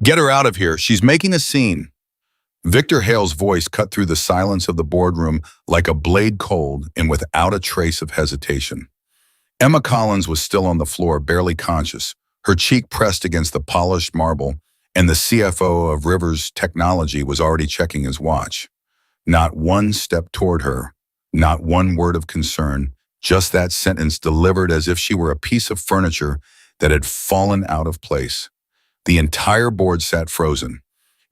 Get her out of here. She's making a scene. Victor Hale's voice cut through the silence of the boardroom like a blade cold and without a trace of hesitation. Emma Collins was still on the floor, barely conscious, her cheek pressed against the polished marble, and the CFO of Rivers Technology was already checking his watch. Not one step toward her, not one word of concern, just that sentence delivered as if she were a piece of furniture that had fallen out of place. The entire board sat frozen,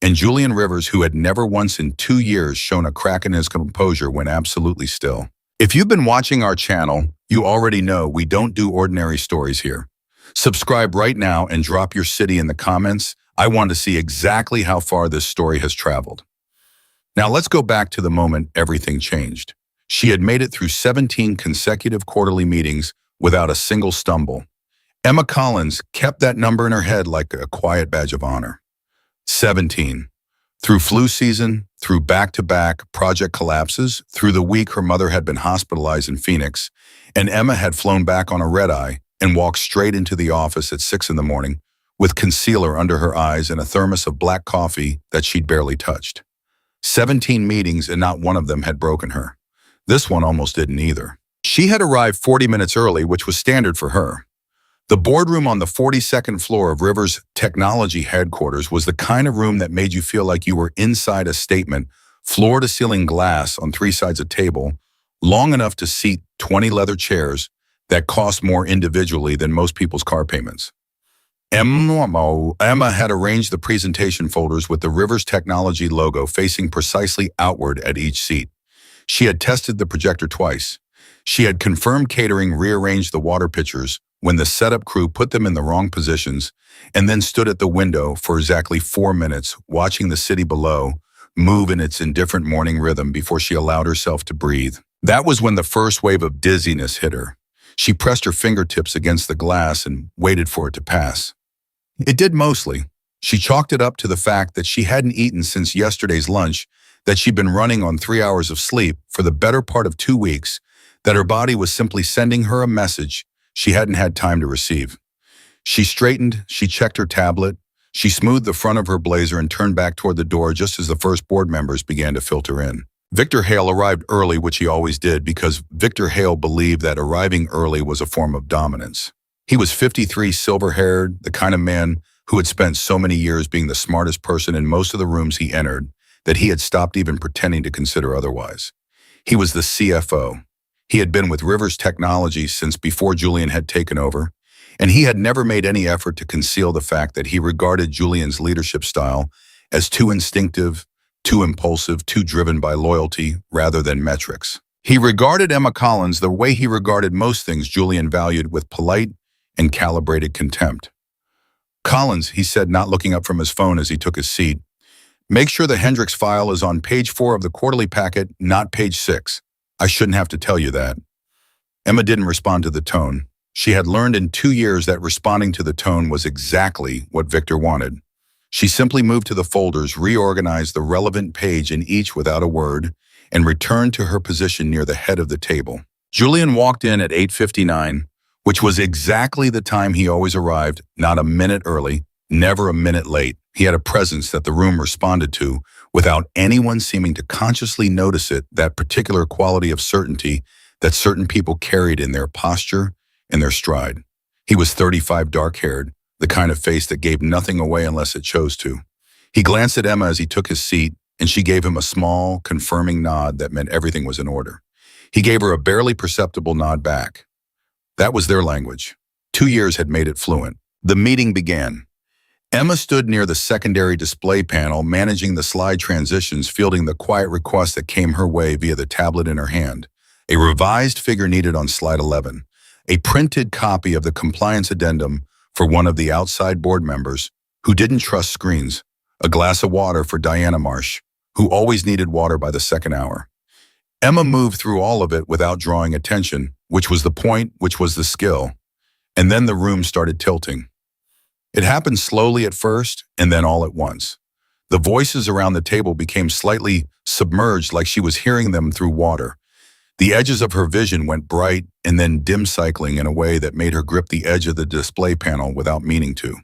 and Julian Rivers, who had never once in 2 years shown a crack in his composure, went absolutely still. If you've been watching our channel, you already know we don't do ordinary stories here. Subscribe right now and drop your city in the comments. I want to see exactly how far this story has traveled. Now let's go back to the moment everything changed. She had made it through 17 consecutive quarterly meetings without a single stumble. Emma Collins kept that number in her head like a quiet badge of honor. 17. Through flu season, through back-to-back project collapses, through the week her mother had been hospitalized in Phoenix, and Emma had flown back on a red-eye and walked straight into the office at 6 in the morning with concealer under her eyes and a thermos of black coffee that she'd barely touched. 17 meetings and not one of them had broken her. This one almost didn't either. She had arrived 40 minutes early, which was standard for her. The boardroom on the 42nd floor of Rivers Technology headquarters was the kind of room that made you feel like you were inside a statement, floor-to-ceiling glass on 3 sides of table, long enough to seat 20 leather chairs that cost more individually than most people's car payments. Emma had arranged the presentation folders with the Rivers Technology logo facing precisely outward at each seat. She had tested the projector twice. She had confirmed catering rearranged the water pitchers when the setup crew put them in the wrong positions, and then stood at the window for exactly 4 minutes, watching the city below move in its indifferent morning rhythm before she allowed herself to breathe. That was when the first wave of dizziness hit her. She pressed her fingertips against the glass and waited for it to pass. It did mostly. She chalked it up to the fact that she hadn't eaten since yesterday's lunch, that she'd been running on 3 hours of sleep for the better part of 2 weeks, that her body was simply sending her a message she hadn't had time to receive. She straightened, she checked her tablet, she smoothed the front of her blazer and turned back toward the door just as the first board members began to filter in. Victor Hale arrived early, which he always did, because Victor Hale believed that arriving early was a form of dominance. He was 53, silver-haired, the kind of man who had spent so many years being the smartest person in most of the rooms he entered that he had stopped even pretending to consider otherwise. He was the CFO. He had been with Rivers Technology since before Julian had taken over, and he had never made any effort to conceal the fact that he regarded Julian's leadership style as too instinctive, too impulsive, too driven by loyalty rather than metrics. He regarded Emma Collins the way he regarded most things Julian valued, with polite and calibrated contempt. "Collins," he said, not looking up from his phone as he took his seat, "make sure the Hendricks file is on page 4 of the quarterly packet, not page 6. I shouldn't have to tell you that." Emma didn't respond to the tone. She had learned in 2 years that responding to the tone was exactly what Victor wanted. She simply moved to the folders, reorganized the relevant page in each without a word, and returned to her position near the head of the table. Julian walked in at 8:59, which was exactly the time he always arrived, not a minute early, never a minute late. He had a presence that the room responded to without anyone seeming to consciously notice it, that particular quality of certainty that certain people carried in their posture and their stride. He was 35, dark-haired, the kind of face that gave nothing away unless it chose to. He glanced at Emma as he took his seat, and she gave him a small, confirming nod that meant everything was in order. He gave her a barely perceptible nod back. That was their language. 2 years had made it fluent. The meeting began. Emma stood near the secondary display panel, managing the slide transitions, fielding the quiet requests that came her way via the tablet in her hand. A revised figure needed on slide 11. A printed copy of the compliance addendum for one of the outside board members who didn't trust screens. A glass of water for Diana Marsh, who always needed water by the second hour. Emma moved through all of it without drawing attention, which was the point, which was the skill. And then the room started tilting. It happened slowly at first, and then all at once. The voices around the table became slightly submerged, like she was hearing them through water. The edges of her vision went bright and then dim, cycling in a way that made her grip the edge of the display panel without meaning to.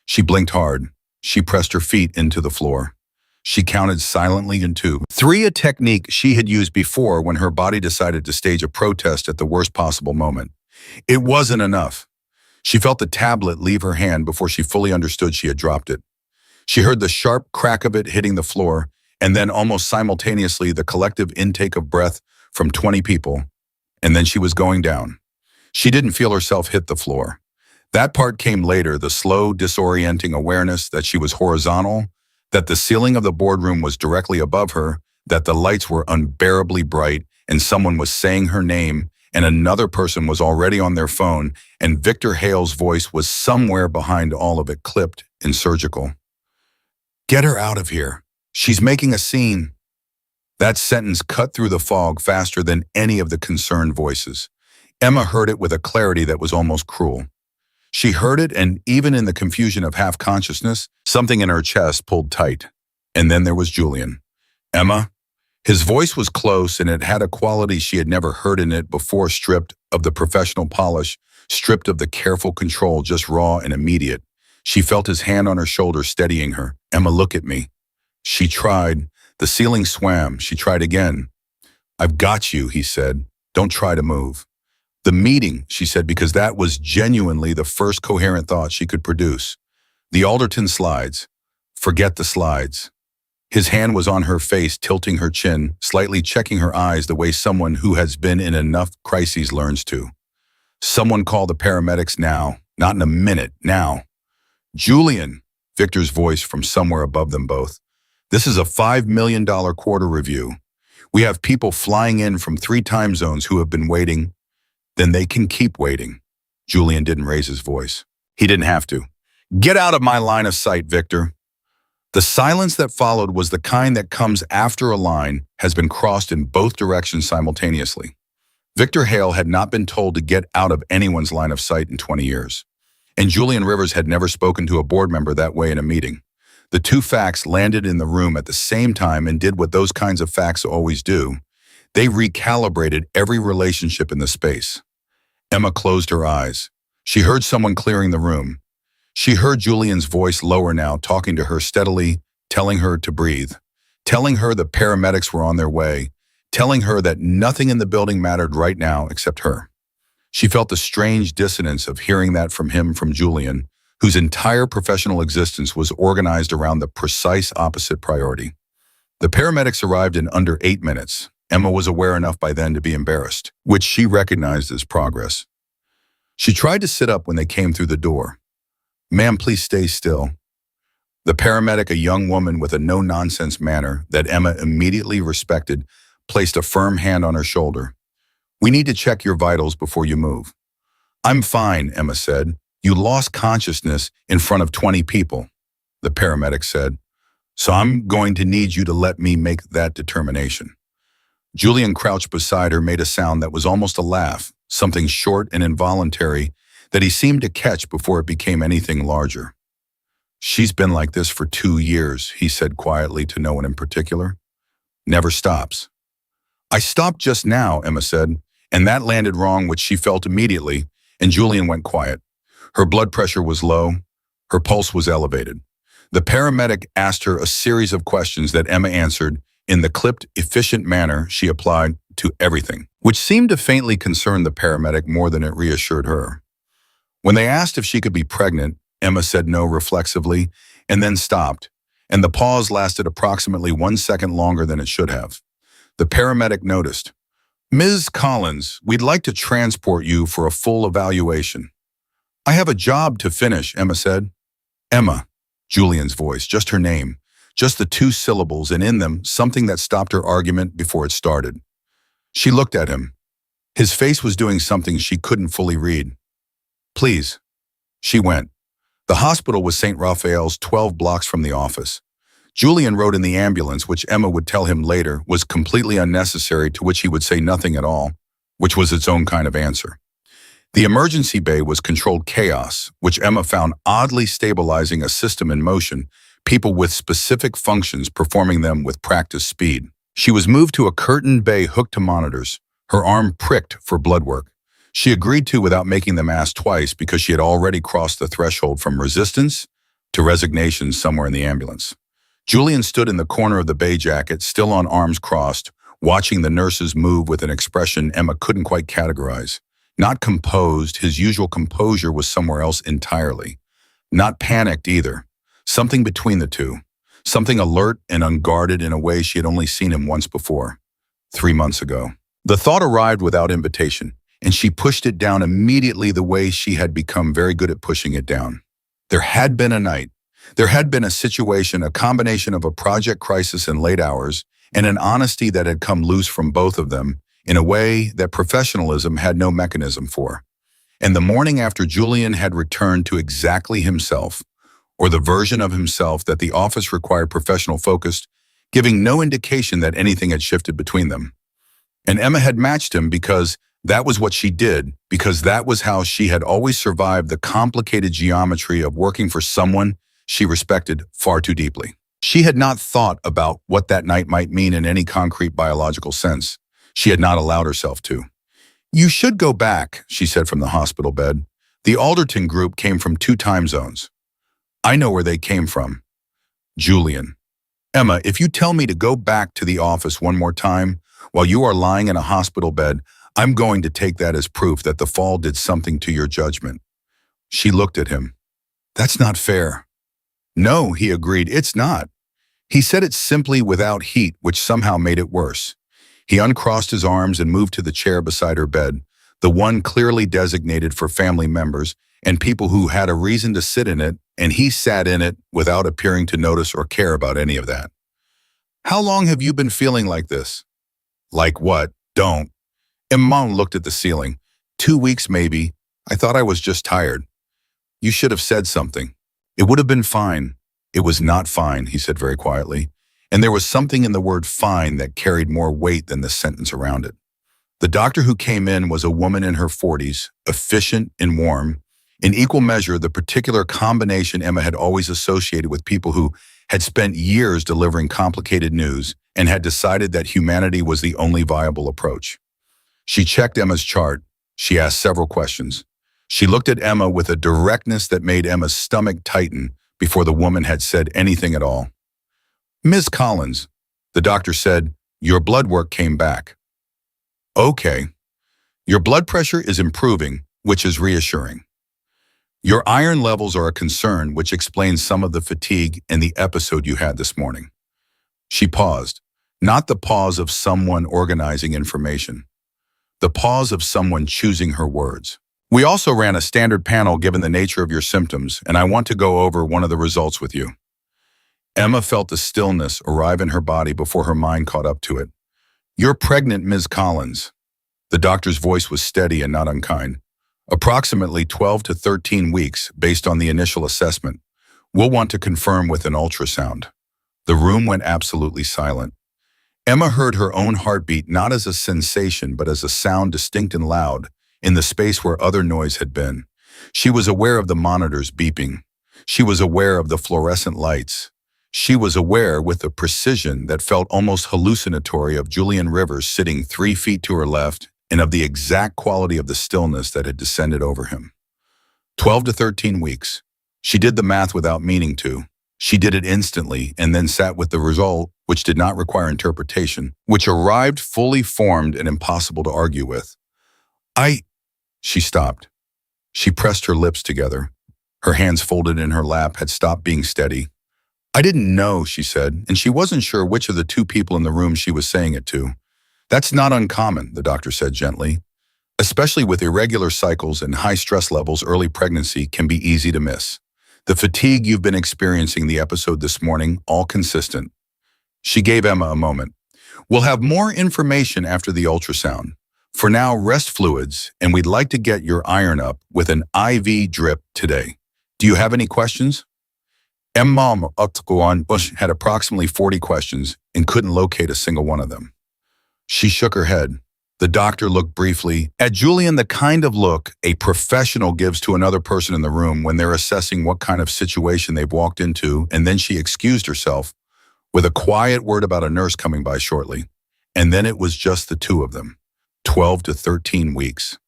She blinked hard. She pressed her feet into the floor. She counted silently in two. Three, a technique she had used before when her body decided to stage a protest at the worst possible moment. It wasn't enough. She felt the tablet leave her hand before she fully understood she had dropped it. She heard the sharp crack of it hitting the floor, and then almost simultaneously the collective intake of breath from 20 people, and then she was going down. She didn't feel herself hit the floor. That part came later, the slow, disorienting awareness that she was horizontal, that the ceiling of the boardroom was directly above her, that the lights were unbearably bright, and someone was saying her name, and another person was already on their phone, and Victor Hale's voice was somewhere behind all of it, clipped and surgical. "Get her out of here. She's making a scene." That sentence cut through the fog faster than any of the concerned voices. Emma heard it with a clarity that was almost cruel. She heard it, and even in the confusion of half-consciousness, something in her chest pulled tight. And then there was Julian. "Emma?" His voice was close, and it had a quality she had never heard in it before, stripped of the professional polish, stripped of the careful control, just raw and immediate. She felt his hand on her shoulder, steadying her. "Emma, look at me." She tried. The ceiling swam. She tried again. "I've got you," he said. "Don't try to move." "The meeting," she said, because that was genuinely the first coherent thought she could produce. "The Alderton slides." "Forget the slides." His hand was on her face, tilting her chin, slightly checking her eyes the way someone who has been in enough crises learns to. "Someone call the paramedics now. Not in a minute, now." "Julian," Victor's voice from somewhere above them both. "This is a $5 million quarter review. We have people flying in from 3 time zones who have been waiting. Then they can keep waiting." Julian didn't raise his voice. He didn't have to. "Get out of my line of sight, Victor." The silence that followed was the kind that comes after a line has been crossed in both directions simultaneously. Victor Hale had not been told to get out of anyone's line of sight in 20 years. And Julian Rivers had never spoken to a board member that way in a meeting. The two facts landed in the room at the same time and did what those kinds of facts always do. They recalibrated every relationship in the space. Emma closed her eyes. She heard someone clearing the room. She heard Julian's voice lower now, talking to her steadily, telling her to breathe, telling her the paramedics were on their way, telling her that nothing in the building mattered right now except her. She felt the strange dissonance of hearing that from him, from Julian, whose entire professional existence was organized around the precise opposite priority. The paramedics arrived in under 8 minutes. Emma was aware enough by then to be embarrassed, which she recognized as progress. She tried to sit up when they came through the door. "Ma'am, please stay still." The paramedic, a young woman with a no-nonsense manner that Emma immediately respected, placed a firm hand on her shoulder. "We need to check your vitals before you move." "I'm fine," Emma said. "You lost consciousness in front of 20 people," the paramedic said. "So I'm going to need you to let me make that determination." Julian, crouched beside her, made a sound that was almost a laugh, something short and involuntary that he seemed to catch before it became anything larger. "She's been like this for 2 years, he said quietly to no one in particular. "Never stops." "I stopped just now," Emma said, and that landed wrong, which she felt immediately, and Julian went quiet. Her blood pressure was low. Her pulse was elevated. The paramedic asked her a series of questions that Emma answered in the clipped, efficient manner she applied to everything, which seemed to faintly concern the paramedic more than it reassured her. When they asked if she could be pregnant, Emma said no reflexively, and then stopped, and the pause lasted approximately 1 second longer than it should have. The paramedic noticed. "Ms. Collins, we'd like to transport you for a full evaluation." "I have a job to finish," Emma said. "Emma," Julian's voice, just her name, just the 2 syllables, and in them something that stopped her argument before it started. She looked at him. His face was doing something she couldn't fully read. "Please." She went. The hospital was St. Raphael's, 12 blocks from the office. Julian rode in the ambulance, which Emma would tell him later was completely unnecessary, to which he would say nothing at all, which was its own kind of answer. The emergency bay was controlled chaos, which Emma found oddly stabilizing a system in motion, people with specific functions performing them with practiced speed. She was moved to a curtained bay hooked to monitors, her arm pricked for blood work. She agreed to without making them ask twice, because she had already crossed the threshold from resistance to resignation somewhere in the ambulance. Julian stood in the corner of the bay jacket, still on arms crossed, watching the nurses move with an expression Emma couldn't quite categorize. Not composed, his usual composure was somewhere else entirely. Not panicked either. Something between the two. Something alert and unguarded in a way she had only seen him once before. 3 months ago. The thought arrived without invitation, and she pushed it down immediately the way she had become very good at pushing it down. There had been a night. There had been a situation, a combination of a project crisis in late hours and an honesty that had come loose from both of them in a way that professionalism had no mechanism for. And the morning after Julian had returned to exactly himself, or the version of himself that the office required professional focus, giving no indication that anything had shifted between them. And Emma had matched him because that was what she did, because that was how she had always survived the complicated geometry of working for someone she respected far too deeply. She had not thought about what that night might mean in any concrete biological sense. She had not allowed herself to. "You should go back," she said from the hospital bed. "The Alderton group came from 2 time zones." "I know where they came from." Julian. "Emma, if you tell me to go back to the office one more time while you are lying in a hospital bed, I'm going to take that as proof that the fall did something to your judgment." She looked at him. "That's not fair." "No," he agreed, "it's not." He said it simply without heat, which somehow made it worse. He uncrossed his arms and moved to the chair beside her bed, the one clearly designated for family members and people who had a reason to sit in it, and he sat in it without appearing to notice or care about any of that. "How long have you been feeling like this?" "Like what? Don't." Emma looked at the ceiling. 2 weeks maybe. I thought I was just tired." "You should have said something. It would have been fine." "It was not fine," he said very quietly, and there was something in the word fine that carried more weight than the sentence around it. The doctor who came in was a woman in her 40s, efficient and warm, in equal measure the particular combination Emma had always associated with people who had spent years delivering complicated news and had decided that humanity was the only viable approach. She checked Emma's chart. She asked several questions. She looked at Emma with a directness that made Emma's stomach tighten before the woman had said anything at all. "Ms. Collins," the doctor said, "your blood work came back." "Okay. Your blood pressure is improving, which is reassuring. Your iron levels are a concern, which explains some of the fatigue and the episode you had this morning." She paused, not the pause of someone organizing information, the pause of someone choosing her words. "We also ran a standard panel given the nature of your symptoms, and I want to go over one of the results with you." Emma felt the stillness arrive in her body before her mind caught up to it. "You're pregnant, Ms. Collins." The doctor's voice was steady and not unkind. "Approximately 12 to 13 weeks based on the initial assessment. We'll want to confirm with an ultrasound." The room went absolutely silent. Emma heard her own heartbeat not as a sensation but as a sound distinct and loud in the space where other noise had been. She was aware of the monitors beeping. She was aware of the fluorescent lights. She was aware with a precision that felt almost hallucinatory of Julian Rivers sitting 3 feet to her left and of the exact quality of the stillness that had descended over him. 12 to 13 weeks. She did the math without meaning to. She did it instantly and then sat with the result, which did not require interpretation, which arrived fully formed and impossible to argue with. She stopped. She pressed her lips together. Her hands folded in her lap had stopped being steady. "I didn't know," she said, and she wasn't sure which of the 2 people in the room she was saying it to. "That's not uncommon," the doctor said gently. "Especially with irregular cycles and high stress levels, early pregnancy can be easy to miss. The fatigue you've been experiencing the episode this morning, all consistent." She gave Emma a moment. "We'll have more information after the ultrasound. For now, rest fluids, and we'd like to get your iron up with an IV drip today. Do you have any questions?" Emma had approximately 40 questions and couldn't locate a single one of them. She shook her head. The doctor looked briefly at Julian, the kind of look a professional gives to another person in the room when they're assessing what kind of situation they've walked into, and then she excused herself with a quiet word about a nurse coming by shortly. And then it was just the 2 of them. 12 to 13 weeks.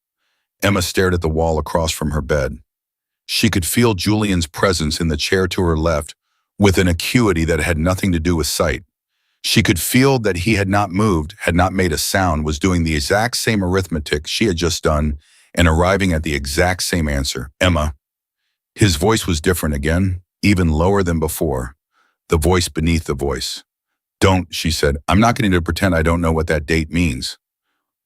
Emma stared at the wall across from her bed. She could feel Julian's presence in the chair to her left with an acuity that had nothing to do with sight. She could feel that he had not moved, had not made a sound, was doing the exact same arithmetic she had just done and arriving at the exact same answer. Emma. His voice was different again, even lower than before. The voice beneath the voice. Don't, she said. I'm not going to pretend I don't know what that date means.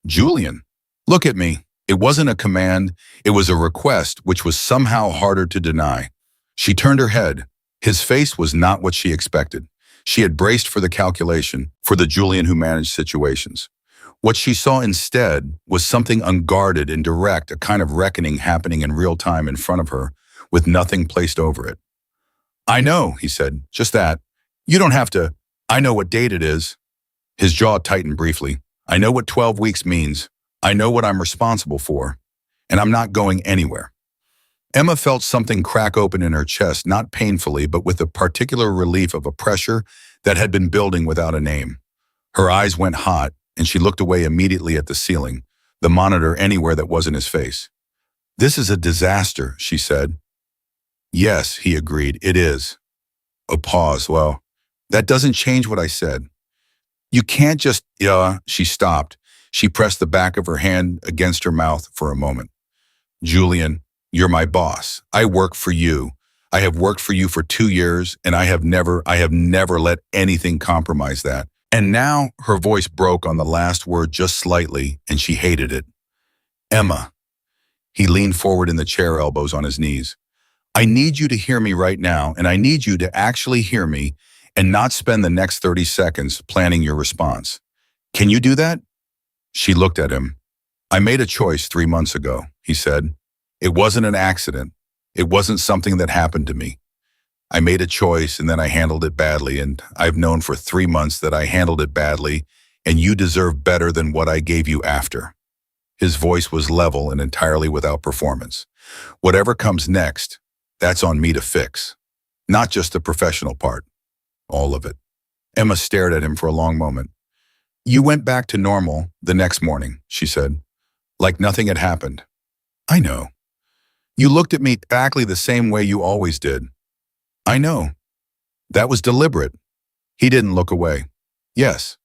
Julian, look at me. It wasn't a command, it was a request, which was somehow harder to deny. She turned her head. His face was not what she expected. She had braced for the calculation, for the Julian who managed situations. What she saw instead was something unguarded and direct, a kind of reckoning happening in real time in front of her, with nothing placed over it. I know, he said, just that. You don't have to. I know what date it is. His jaw tightened briefly. I know what 12 weeks means. I know what I'm responsible for. And I'm not going anywhere. Emma felt something crack open in her chest, not painfully, but with the particular relief of a pressure that had been building without a name. Her eyes went hot, and she looked away immediately at the ceiling, the monitor anywhere that wasn't his face. This is a disaster, she said. Yes, he agreed, it is. A pause. Well, that doesn't change what I said. You can't just, she stopped. She pressed the back of her hand against her mouth for a moment. Julian, you're my boss. I work for you. I have worked for you for 2 years, and I have never let anything compromise that. And now her voice broke on the last word just slightly, and she hated it. Emma. He leaned forward in the chair, elbows on his knees. I need you to hear me right now, and I need you to actually hear me and not spend the next 30 seconds planning your response. Can you do that? She looked at him. I made a choice 3 months ago, he said. It wasn't an accident. It wasn't something that happened to me. I made a choice and then I handled it badly, and I've known for 3 months that I handled it badly, and you deserve better than what I gave you after. His voice was level and entirely without performance. Whatever comes next, that's on me to fix. Not just the professional part. All of it. Emma stared at him for a long moment. You went back to normal the next morning, she said, like nothing had happened. I know. You looked at me exactly the same way you always did. I know. That was deliberate. He didn't look away. Yes.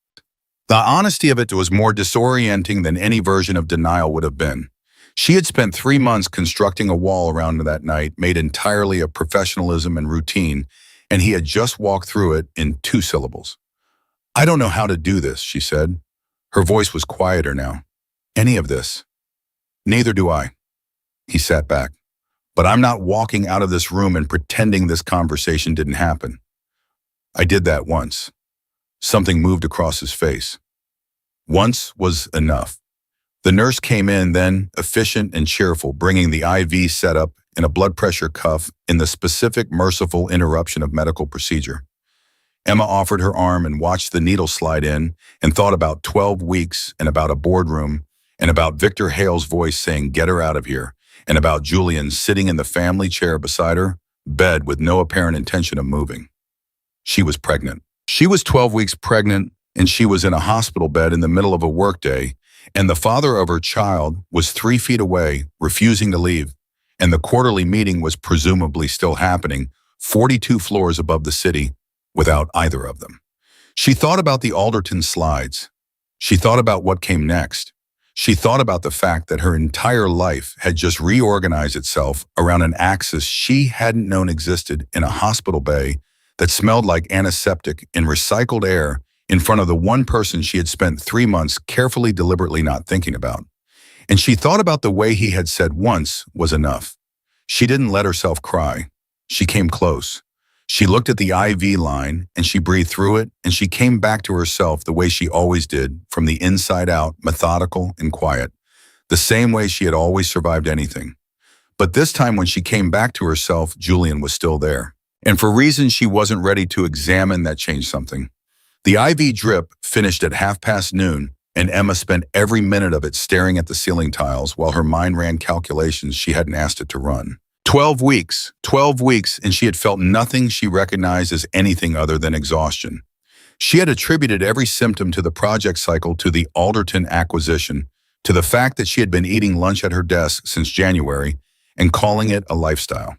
The honesty of it was more disorienting than any version of denial would have been. She had spent 3 months constructing a wall around that night, made entirely of professionalism and routine, and he had just walked through it in 2 syllables. I don't know how to do this, she said. Her voice was quieter now. Any of this. Neither do I. He sat back. But I'm not walking out of this room and pretending this conversation didn't happen. I did that once. Something moved across his face. Once was enough. The nurse came in then, efficient and cheerful, bringing the IV setup and a blood pressure cuff in the specific merciful interruption of medical procedure. Emma offered her arm and watched the needle slide in and thought about 12 weeks and about a boardroom and about Victor Hale's voice saying, get her out of here, and about Julian sitting in the family chair beside her, bed with no apparent intention of moving. She was pregnant. She was 12 weeks pregnant, and she was in a hospital bed in the middle of a workday, and the father of her child was 3 feet away, refusing to leave, and the quarterly meeting was presumably still happening, 42 floors above the city, without either of them. She thought about the Alderton slides. She thought about what came next. She thought about the fact that her entire life had just reorganized itself around an axis she hadn't known existed in a hospital bay that smelled like antiseptic in recycled air in front of the one person she had spent 3 months carefully, deliberately not thinking about. And she thought about the way he had said once was enough. She didn't let herself cry. She came close. She looked at the IV line and she breathed through it, and she came back to herself the way she always did, from the inside out, methodical and quiet, the same way she had always survived anything. But this time when she came back to herself, Julian was still there. And for reasons she wasn't ready to examine that changed something. The IV drip finished at noon, and Emma spent every minute of it staring at the ceiling tiles while her mind ran calculations she hadn't asked it to run. 12 weeks, and she had felt nothing she recognized as anything other than exhaustion. She had attributed every symptom to the project cycle, to the Alderton acquisition, to the fact that she had been eating lunch at her desk since January, and calling it a lifestyle.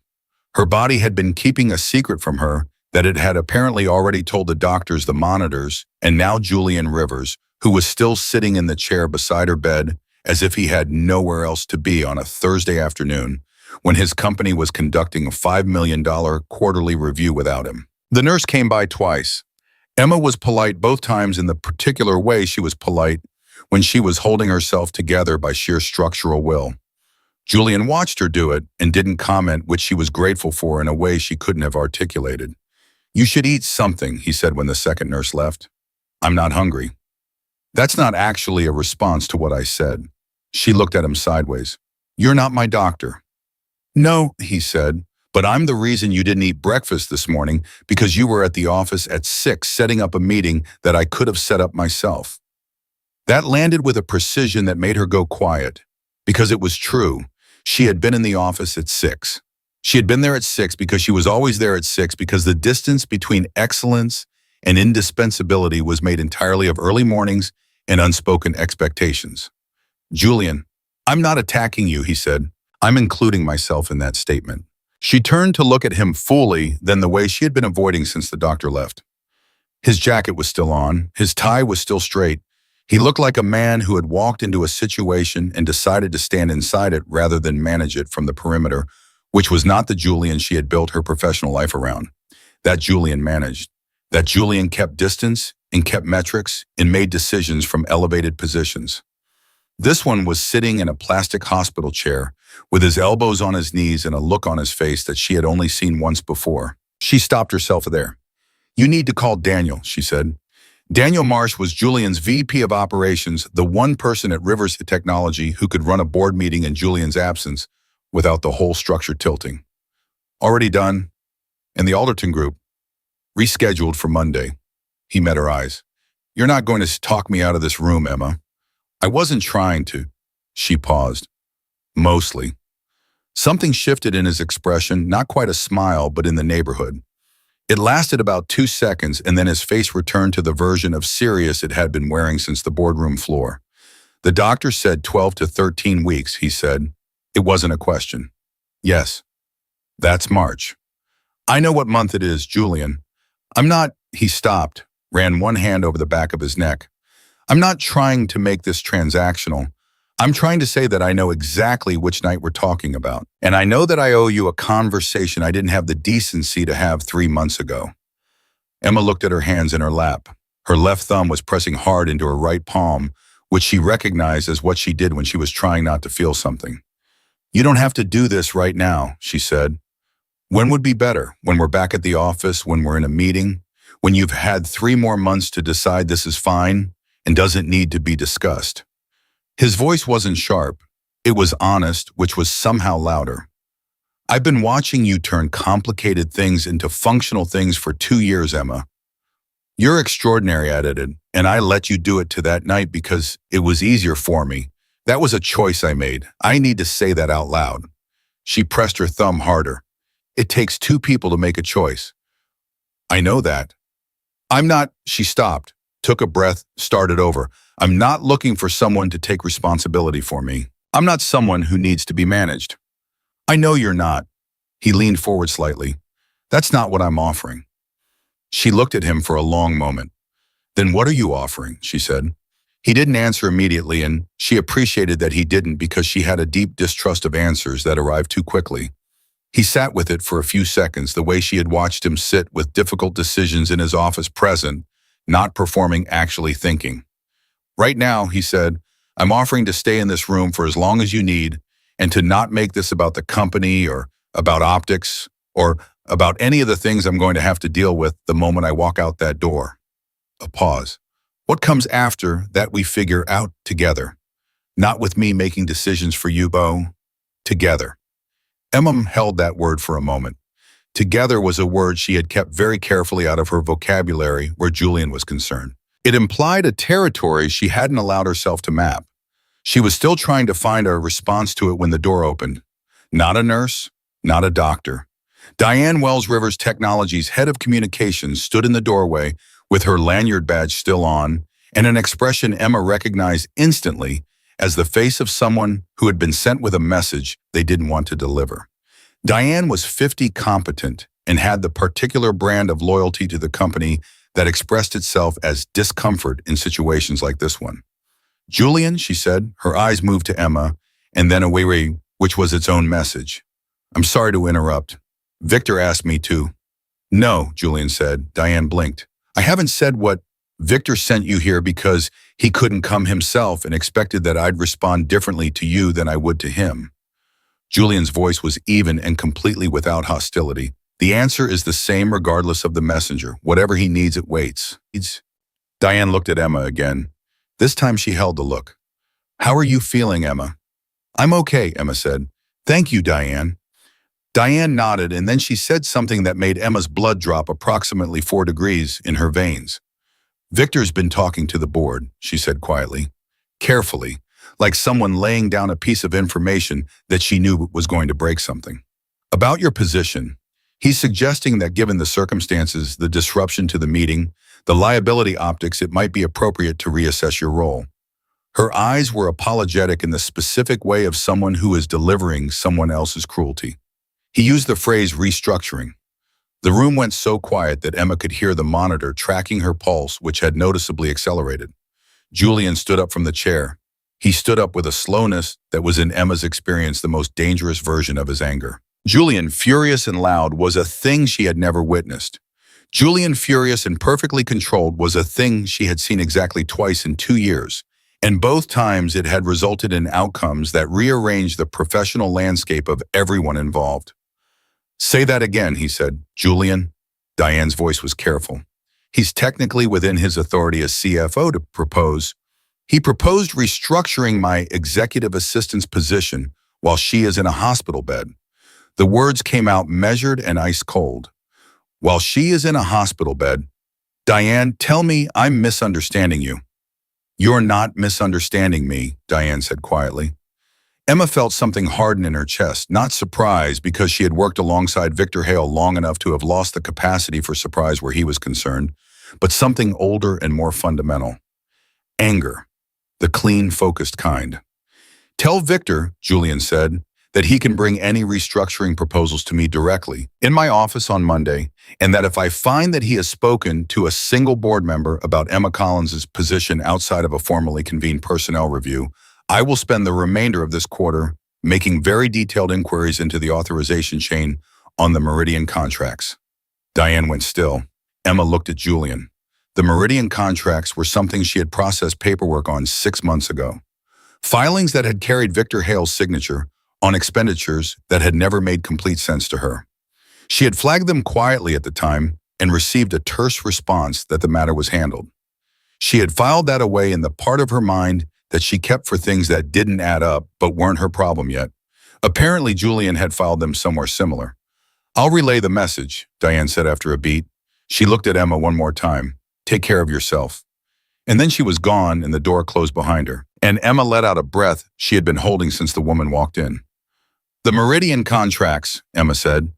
Her body had been keeping a secret from her that it had apparently already told the doctors, the monitors, and now Julian Rivers, who was still sitting in the chair beside her bed as if he had nowhere else to be on a Thursday afternoon when his company was conducting a $5 million quarterly review without him. The nurse came by twice. Emma was polite both times in the particular way she was polite when she was holding herself together by sheer structural will. Julian watched her do it and didn't comment, which she was grateful for in a way she couldn't have articulated. "You should eat something," he said when the second nurse left. "I'm not hungry." "That's not actually a response to what I said." She looked at him sideways. "You're not my doctor." "No," he said, "but I'm the reason you didn't eat breakfast this morning because you were at the office at 6 setting up a meeting that I could have set up myself." That landed with a precision that made her go quiet, because it was true. She had been in the office at 6. She had been there at 6 because she was always there at 6 because the distance between excellence and indispensability was made entirely of early mornings and unspoken expectations. "Julian, I'm not attacking you," he said. "I'm including myself in that statement." She turned to look at him fully, then the way she had been avoiding since the doctor left. His jacket was still on. His tie was still straight. He looked like a man who had walked into a situation and decided to stand inside it rather than manage it from the perimeter, which was not the Julian she had built her professional life around. That Julian managed. That Julian kept distance and kept metrics and made decisions from elevated positions. This one was sitting in a plastic hospital chair with his elbows on his knees and a look on his face that she had only seen once before. She stopped herself there. "You need to call Daniel," she said. Daniel Marsh was Julian's VP of operations, the one person at Rivers Technology who could run a board meeting in Julian's absence without the whole structure tilting. "Already done?" "And the Alderton group?" "Rescheduled for Monday." He met her eyes. "You're not going to talk me out of this room, Emma." "I wasn't trying to." She paused. "Mostly." Something shifted in his expression, not quite a smile, but in the neighborhood. It lasted about 2 seconds, and then his face returned to the version of serious it had been wearing since the boardroom floor. "The doctor said 12 to 13 weeks, he said. It wasn't a question." "Yes." "That's March." "I know what month it is, Julian. I'm not—" He stopped, ran one hand over the back of his neck. "I'm not trying to make this transactional. I'm trying to say that I know exactly which night we're talking about. And I know that I owe you a conversation I didn't have the decency to have 3 months ago." Emma looked at her hands in her lap. Her left thumb was pressing hard into her right palm, which she recognized as what she did when she was trying not to feel something. "You don't have to do this right now," she said. "When would be better? When we're back at the office, when we're in a meeting, when you've had 3 more months to decide this is fine and doesn't need to be discussed." His voice wasn't sharp. It was honest, which was somehow louder. "I've been watching you turn complicated things into functional things for 2 years, Emma. You're extraordinary at it, and I let you do it to that night because it was easier for me. That was a choice I made. I need to say that out loud." She pressed her thumb harder. "It takes 2 people to make a choice." "I know that." "I'm not—" She stopped, took a breath, started over. "I'm not looking for someone to take responsibility for me. I'm not someone who needs to be managed." "I know you're not." He leaned forward slightly. "That's not what I'm offering." She looked at him for a long moment. "Then what are you offering?" she said. He didn't answer immediately, and she appreciated that he didn't because she had a deep distrust of answers that arrived too quickly. He sat with it for a few seconds, the way she had watched him sit with difficult decisions in his office present, not performing, actually thinking. "Right now," he said, "I'm offering to stay in this room for as long as you need and to not make this about the company or about optics or about any of the things I'm going to have to deal with the moment I walk out that door." A pause. "What comes after that we figure out together. Not with me making decisions for you, Bo. Together." Emma held that word for a moment. Together was a word she had kept very carefully out of her vocabulary where Julian was concerned. It implied a territory she hadn't allowed herself to map. She was still trying to find a response to it when the door opened. Not a nurse, not a doctor. Diane Wells Rivers Technologies' head of communications stood in the doorway with her lanyard badge still on and an expression Emma recognized instantly as the face of someone who had been sent with a message they didn't want to deliver. Diane was 50 competent and had the particular brand of loyalty to the company that expressed itself as discomfort in situations like this one. Julian, she said, her eyes moved to Emma, and then away, which was its own message. I'm sorry to interrupt. Victor asked me to. No, Julian said. Diane blinked. I haven't said what Victor sent you here because he couldn't come himself and expected that I'd respond differently to you than I would to him. Julian's voice was even and completely without hostility. The answer is the same regardless of the messenger. Whatever he needs, it waits. Diane looked at Emma again. This time she held the look. How are you feeling, Emma? I'm okay, Emma said. Thank you, Diane. Diane nodded, and then she said something that made Emma's blood drop approximately 4 degrees in her veins. Victor's been talking to the board, she said quietly, carefully, like someone laying down a piece of information that she knew was going to break something. About your position, he's suggesting that given the circumstances, the disruption to the meeting, the liability optics, it might be appropriate to reassess your role. Her eyes were apologetic in the specific way of someone who is delivering someone else's cruelty. He used the phrase restructuring. The room went so quiet that Emma could hear the monitor tracking her pulse, which had noticeably accelerated. Julian stood up from the chair. He stood up with a slowness that was in Emma's experience the most dangerous version of his anger. Julian, furious and loud, was a thing she had never witnessed. Julian, furious and perfectly controlled, was a thing she had seen exactly twice in 2 years, and both times it had resulted in outcomes that rearranged the professional landscape of everyone involved. Say that again, he said. Julian. Diane's voice was careful. He's technically within his authority as CFO to propose. He proposed restructuring my executive assistant's position while she is in a hospital bed. The words came out measured and ice cold. While she is in a hospital bed. Diane, tell me I'm misunderstanding you. You're not misunderstanding me, Diane said quietly. Emma felt something harden in her chest, not surprise because she had worked alongside Victor Hale long enough to have lost the capacity for surprise where he was concerned, but something older and more fundamental. Anger, the clean, focused kind. Tell Victor, Julian said, that he can bring any restructuring proposals to me directly in my office on Monday, and that if I find that he has spoken to a single board member about Emma Collins's position outside of a formally convened personnel review, I will spend the remainder of this quarter making very detailed inquiries into the authorization chain on the Meridian contracts. Diane went still. Emma looked at Julian. The Meridian contracts were something she had processed paperwork on 6 months ago. Filings that had carried Victor Hale's signature on expenditures that had never made complete sense to her. She had flagged them quietly at the time and received a terse response that the matter was handled. She had filed that away in the part of her mind that she kept for things that didn't add up but weren't her problem yet. Apparently, Julian had filed them somewhere similar. I'll relay the message, Diane said after a beat. She looked at Emma one more time. Take care of yourself. And then she was gone and the door closed behind her, and Emma let out a breath she had been holding since the woman walked in. The Meridian contracts, Emma said.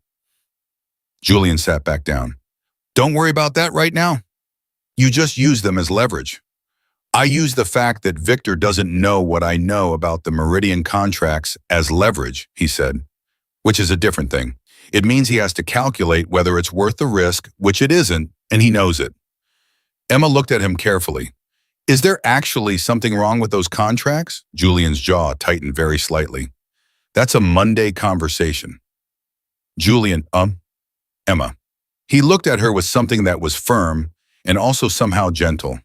Julian sat back down. Don't worry about that right now. You just use them as leverage. I use the fact that Victor doesn't know what I know about the Meridian contracts as leverage, he said, which is a different thing. It means he has to calculate whether it's worth the risk, which it isn't, and he knows it. Emma looked at him carefully. Is there actually something wrong with those contracts? Julian's jaw tightened very slightly. That's a Monday conversation. Julian, Emma. He looked at her with something that was firm and also somehow gentle.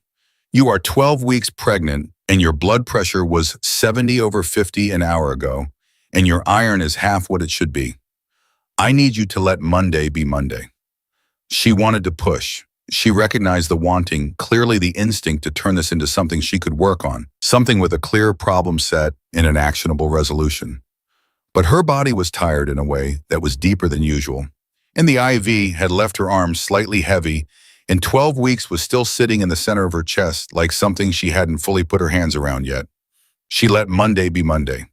You are 12 weeks pregnant and your blood pressure was 70/50 an hour ago, and your iron is half what it should be. I need you to let Monday be Monday. She wanted to push. She recognized the wanting, clearly the instinct to turn this into something she could work on, something with a clear problem set and an actionable resolution. But her body was tired in a way that was deeper than usual, and the IV had left her arms slightly heavy, and 12 weeks was still sitting in the center of her chest like something she hadn't fully put her hands around yet. She let Monday be Monday.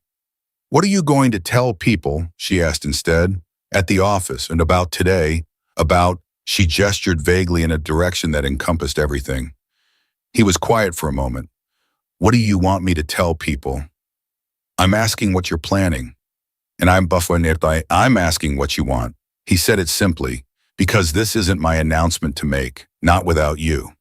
What are you going to tell people, she asked instead, at the office and about today, about, she gestured vaguely in a direction that encompassed everything. He was quiet for a moment. What do you want me to tell people? I'm asking what you're planning. And I'm asking what you want. He said it simply, because this isn't my announcement to make, not without you.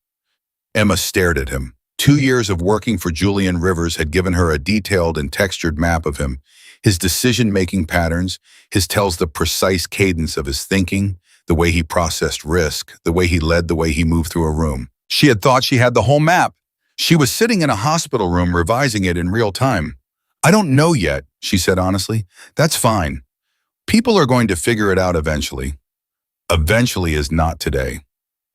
Emma stared at him. 2 years of working for Julian Rivers had given her a detailed and textured map of him, his decision-making patterns, his tells the precise cadence of his thinking, the way he processed risk, the way he led, the way he moved through a room. She had thought she had the whole map. She was sitting in a hospital room revising it in real time. I don't know yet, she said honestly. That's fine. People are going to figure it out eventually. Eventually is not today.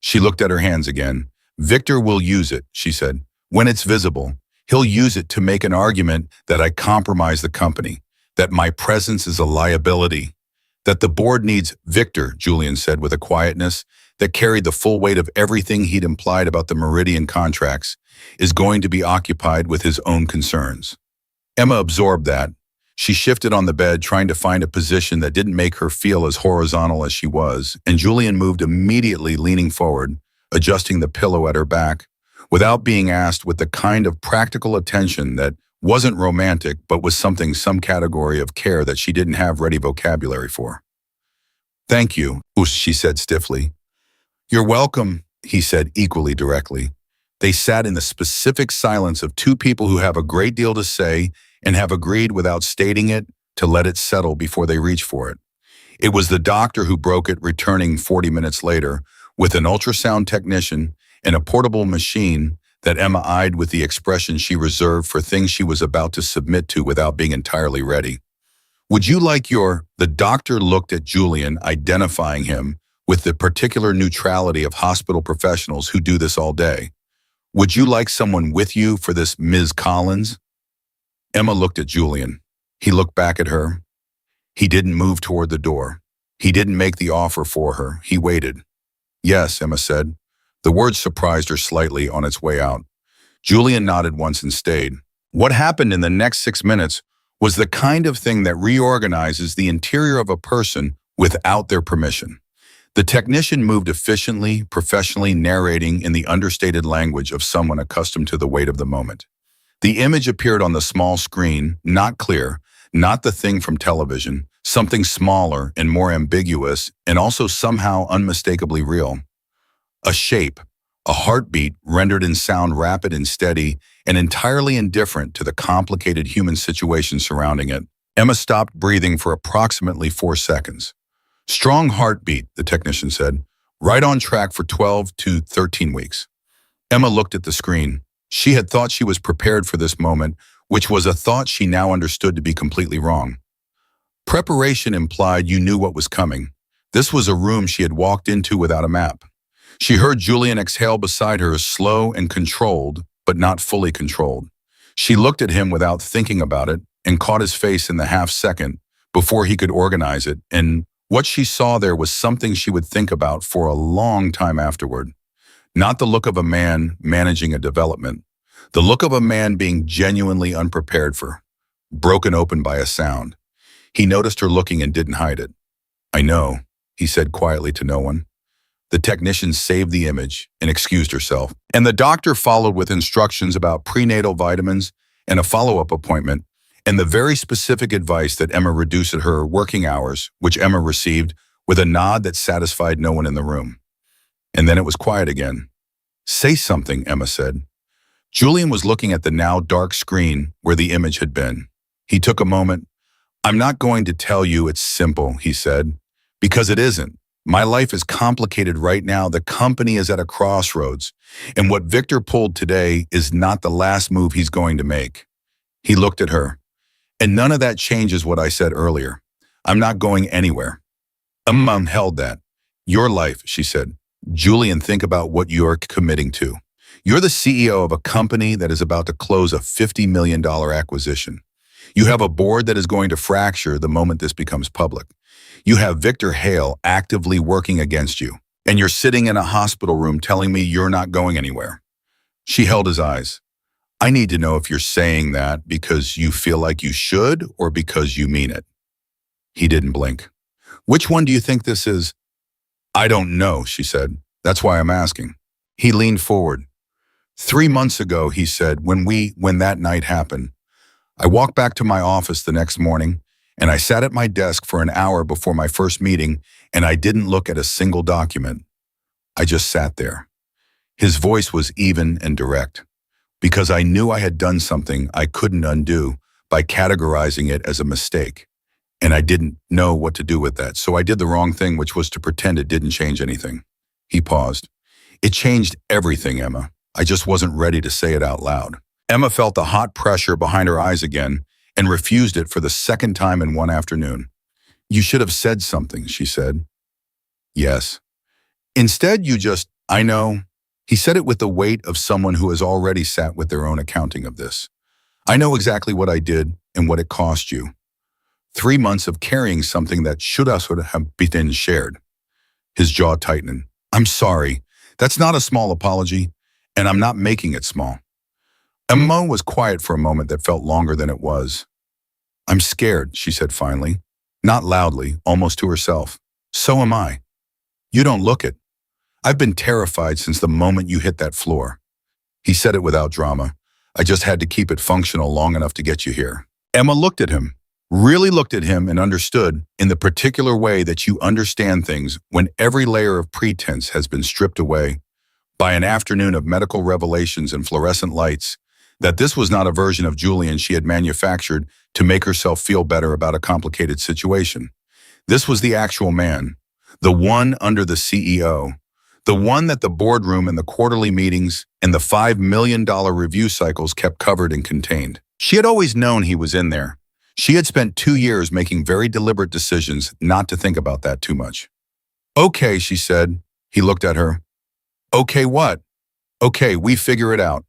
She looked at her hands again. Victor will use it, she said. When it's visible, he'll use it to make an argument that I compromise the company, that my presence is a liability, that the board needs Victor, Julian said with a quietness that carried the full weight of everything he'd implied about the Meridian contracts, is going to be occupied with his own concerns. Emma absorbed that. She shifted on the bed, trying to find a position that didn't make her feel as horizontal as she was, and Julian moved immediately, leaning forward, adjusting the pillow at her back, without being asked, with the kind of practical attention that wasn't romantic but was some category of care that she didn't have ready vocabulary for. Thank you, she said stiffly. You're welcome, he said equally directly. They sat in the specific silence of two people who have a great deal to say and have agreed without stating it to let it settle before they reach for it. It was the doctor who broke it, returning 40 minutes later with an ultrasound technician and a portable machine that Emma eyed with the expression she reserved for things she was about to submit to without being entirely ready. Would you like The doctor looked at Julian, identifying him with the particular neutrality of hospital professionals who do this all day. Would you like someone with you for this, Ms. Collins? Emma looked at Julian. He looked back at her. He didn't move toward the door. He didn't make the offer for her. He waited. Yes, Emma said. The word surprised her slightly on its way out. Julian nodded once and stayed. What happened in the next 6 minutes was the kind of thing that reorganizes the interior of a person without their permission. The technician moved efficiently, professionally, narrating in the understated language of someone accustomed to the weight of the moment. The image appeared on the small screen, not clear, not the thing from television, something smaller and more ambiguous, and also somehow unmistakably real. A shape, a heartbeat rendered in sound rapid and steady, and entirely indifferent to the complicated human situation surrounding it. Emma stopped breathing for approximately 4 seconds. Strong heartbeat, the technician said. Right on track for 12 to 13 weeks. Emma looked at the screen. She had thought she was prepared for this moment, which was a thought she now understood to be completely wrong. Preparation implied you knew what was coming. This was a room she had walked into without a map. She heard Julian exhale beside her, slow and controlled, but not fully controlled. She looked at him without thinking about it and caught his face in the half-second before he could organize it, and what she saw there was something she would think about for a long time afterward. Not the look of a man managing a development, the look of a man being genuinely unprepared for, broken open by a sound. He noticed her looking and didn't hide it. I know, he said quietly to no one. The technician saved the image and excused herself, and the doctor followed with instructions about prenatal vitamins and a follow-up appointment, and the very specific advice that Emma reduced at her working hours, which Emma received with a nod that satisfied no one in the room. And then it was quiet again. Say something, Emma said. Julian was looking at the now dark screen where the image had been. He took a moment. I'm not going to tell you it's simple, he said, because it isn't. My life is complicated right now. The company is at a crossroads, and what Victor pulled today is not the last move he's going to make. He looked at her. And none of that changes what I said earlier. I'm not going anywhere. Mom held that. Your life, she said. Julian, think about what you're committing to. You're the CEO of a company that is about to close a $50 million acquisition. You have a board that is going to fracture the moment this becomes public. You have Victor Hale actively working against you, and you're sitting in a hospital room telling me you're not going anywhere. She held his eyes. I need to know if you're saying that because you feel like you should or because you mean it. He didn't blink. Which one do you think this is? I don't know, she said. That's why I'm asking. He leaned forward. 3 months ago, he said, when that night happened, I walked back to my office the next morning, and I sat at my desk for an hour before my first meeting, and I didn't look at a single document. I just sat there. His voice was even and direct, because I knew I had done something I couldn't undo by categorizing it as a mistake. And I didn't know what to do with that, so I did the wrong thing, which was to pretend it didn't change anything. He paused. It changed everything, Emma. I just wasn't ready to say it out loud. Emma felt the hot pressure behind her eyes again and refused it for the second time in one afternoon. You should have said something, she said. Yes. Instead, I know. He said it with the weight of someone who has already sat with their own accounting of this. I know exactly what I did and what it cost you. 3 months of carrying something that should have been shared. His jaw tightened. I'm sorry. That's not a small apology, and I'm not making it small. Emma was quiet for a moment that felt longer than it was. I'm scared, she said finally. Not loudly, almost to herself. So am I. You don't look it. I've been terrified since the moment you hit that floor. He said it without drama. I just had to keep it functional long enough to get you here. Emma looked at him, really looked at him and understood in the particular way that you understand things when every layer of pretense has been stripped away by an afternoon of medical revelations and fluorescent lights, that this was not a version of Julian she had manufactured to make herself feel better about a complicated situation. This was the actual man, the one under the CEO, the one that the boardroom and the quarterly meetings and the $5 million review cycles kept covered and contained. She had always known he was in there. She had spent 2 years making very deliberate decisions not to think about that too much. Okay, she said. He looked at her. Okay, what? Okay, we figure it out.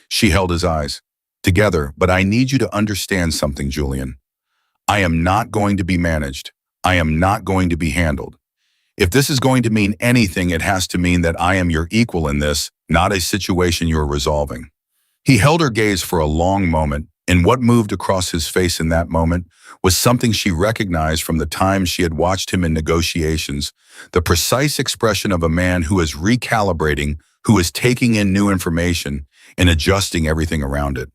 She held his eyes. Together, but I need you to understand something, Julian. I am not going to be managed. I am not going to be handled. If this is going to mean anything, it has to mean that I am your equal in this, not a situation you're resolving. He held her gaze for a long moment, and what moved across his face in that moment was something she recognized from the times she had watched him in negotiations, the precise expression of a man who is recalibrating, who is taking in new information and adjusting everything around it.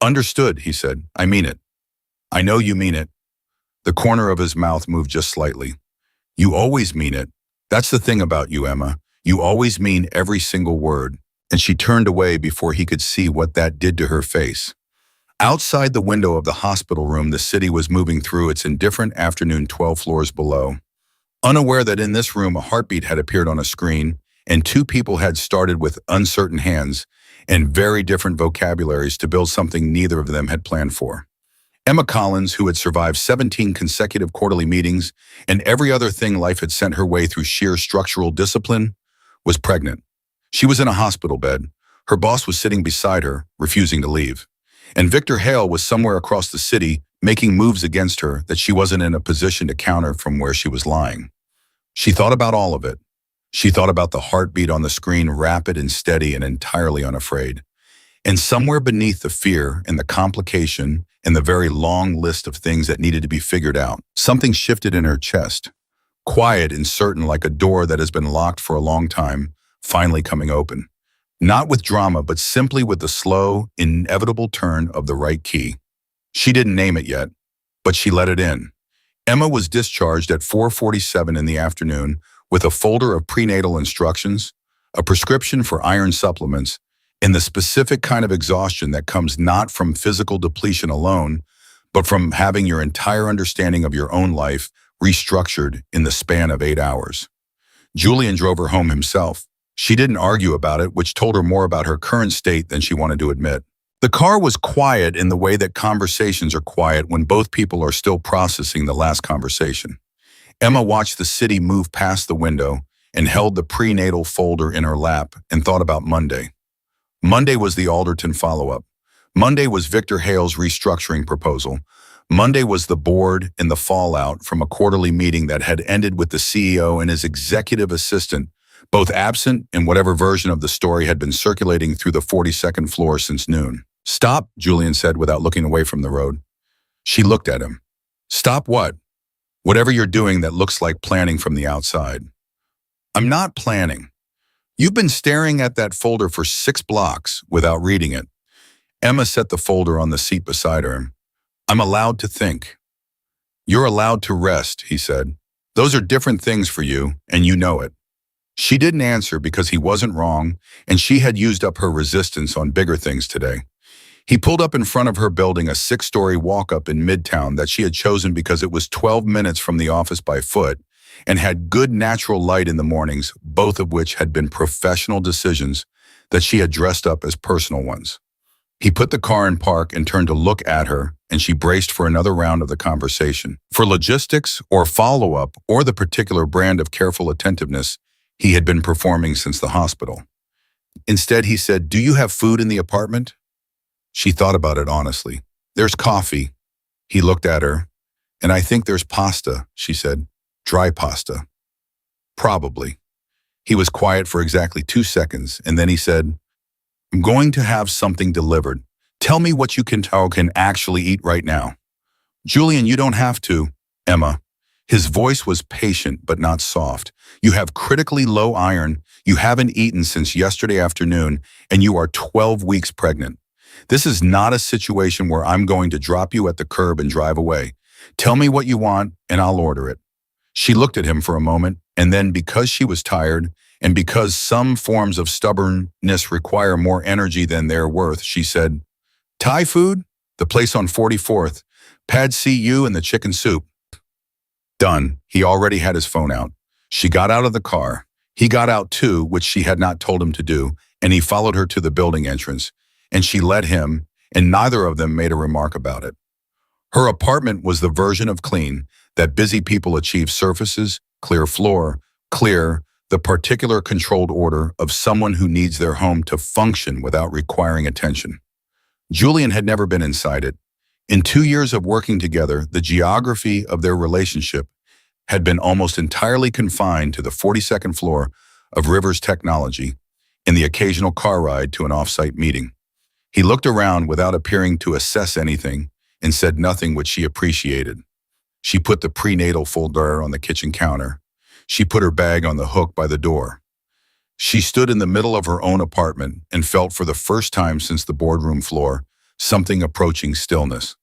Understood, he said. I mean it. I know you mean it. The corner of his mouth moved just slightly. You always mean it. That's the thing about you, Emma. You always mean every single word. And she turned away before he could see what that did to her face. Outside the window of the hospital room, the city was moving through its indifferent afternoon 12 floors below. Unaware that in this room a heartbeat had appeared on a screen, and 2 people had started with uncertain hands and very different vocabularies to build something neither of them had planned for. Emma Collins, who had survived 17 consecutive quarterly meetings and every other thing life had sent her way through sheer structural discipline, was pregnant. She was in a hospital bed. Her boss was sitting beside her, refusing to leave. And Victor Hale was somewhere across the city, making moves against her that she wasn't in a position to counter from where she was lying. She thought about all of it. She thought about the heartbeat on the screen, rapid and steady and entirely unafraid. And somewhere beneath the fear and the complication and the very long list of things that needed to be figured out, something shifted in her chest, quiet and certain like a door that has been locked for a long time, finally coming open. Not with drama, but simply with the slow, inevitable turn of the right key. She didn't name it yet, but she let it in. Emma was discharged at 4:47 in the afternoon with a folder of prenatal instructions, a prescription for iron supplements, and the specific kind of exhaustion that comes not from physical depletion alone, but from having your entire understanding of your own life restructured in the span of 8 hours. Julian drove her home himself. She didn't argue about it, which told her more about her current state than she wanted to admit. The car was quiet in the way that conversations are quiet when both people are still processing the last conversation. Emma watched the city move past the window and held the prenatal folder in her lap and thought about Monday. Monday was the Alderton follow-up. Monday was Victor Hale's restructuring proposal. Monday was the board and the fallout from a quarterly meeting that had ended with the CEO and his executive assistant, both absent in whatever version of the story had been circulating through the 42nd floor since noon. Stop, Julian said without looking away from the road. She looked at him. Stop what? Whatever you're doing that looks like planning from the outside. I'm not planning. You've been staring at that folder for 6 blocks without reading it. Emma set the folder on the seat beside her. I'm allowed to think. You're allowed to rest, he said. Those are different things for you, and you know it. She didn't answer because he wasn't wrong, and she had used up her resistance on bigger things today. He pulled up in front of her building a 6-story walk-up in Midtown that she had chosen because it was 12 minutes from the office by foot and had good natural light in the mornings, both of which had been professional decisions that she had dressed up as personal ones. He put the car in park and turned to look at her, and she braced for another round of the conversation. For logistics or follow-up or the particular brand of careful attentiveness he had been performing since the hospital. Instead, he said, "Do you have food in the apartment?" She thought about it honestly. "There's coffee." He looked at her. "And I think there's pasta," she said. "Dry pasta." "Probably." He was quiet for exactly 2 seconds, and then he said, "I'm going to have something delivered. Tell me what you can actually eat right now." "Julian, you don't have to." "Emma." His voice was patient but not soft. "You have critically low iron, you haven't eaten since yesterday afternoon, and you are 12 weeks pregnant. This is not a situation where I'm going to drop you at the curb and drive away. Tell me what you want, and I'll order it." She looked at him for a moment, and then, because she was tired, and because some forms of stubbornness require more energy than they're worth, she said, "Thai food? The place on 44th. Pad see you and the chicken soup." Done. He already had his phone out. She got out of the car. He got out too, which she had not told him to do, and he followed her to the building entrance, and she led him, and neither of them made a remark about it. Her apartment was the version of clean that busy people achieve: surfaces, clear floor, clear, the particular controlled order of someone who needs their home to function without requiring attention. Julian had never been inside it. In 2 years of working together, the geography of their relationship had been almost entirely confined to the 42nd floor of Rivers Technology and the occasional car ride to an off-site meeting. He looked around without appearing to assess anything and said nothing which she appreciated. She put the prenatal folder on the kitchen counter. She put her bag on the hook by the door. She stood in the middle of her own apartment and felt for the first time since the boardroom floor something approaching stillness.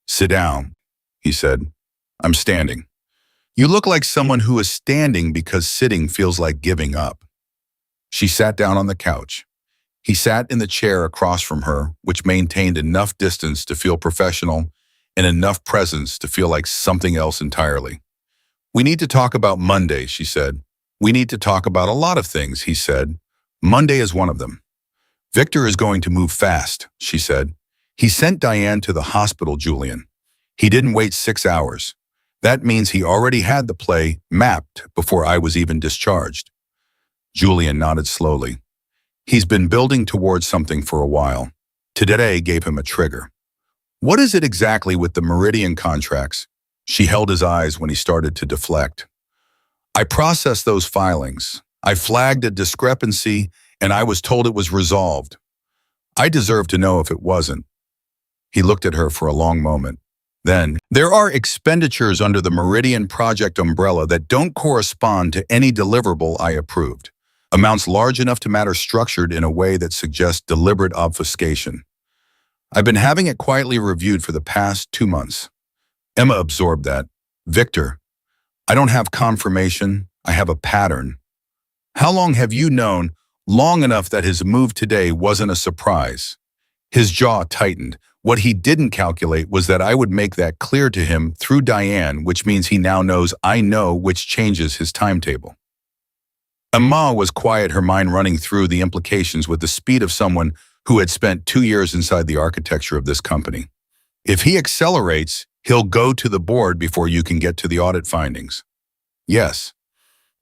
"Sit down," he said. "I'm standing." "You look like someone who is standing because sitting feels like giving up." She sat down on the couch. He sat in the chair across from her, which maintained enough distance to feel professional and enough presence to feel like something else entirely. "We need to talk about Monday," she said. "We need to talk about a lot of things," he said. "Monday is one of them." "Victor is going to move fast," she said. "He sent Diane to the hospital, Julian. He didn't wait 6 hours. That means he already had the play mapped before I was even discharged." Julian nodded slowly. He's been building towards something for a while. Today gave him a trigger. "What is it exactly with the Meridian contracts?" She held his eyes when he started to deflect. "I processed those filings. I flagged a discrepancy, and I was told it was resolved. I deserve to know if it wasn't." He looked at her for a long moment. Then, "There are expenditures under the Meridian project umbrella that don't correspond to any deliverable I approved. Amounts large enough to matter structured in a way that suggests deliberate obfuscation. I've been having it quietly reviewed for the past 2 months. Emma absorbed that. "Victor, I don't have confirmation. I have a pattern." "How long have you known?" "Long enough that his move today wasn't a surprise." His jaw tightened. What he didn't calculate was that I would make that clear to him through Diane, which means he now knows I know, which changes his timetable. Emma was quiet, her mind running through the implications with the speed of someone who had spent 2 years inside the architecture of this company. "If he accelerates, he'll go to the board before you can get to the audit findings." "Yes.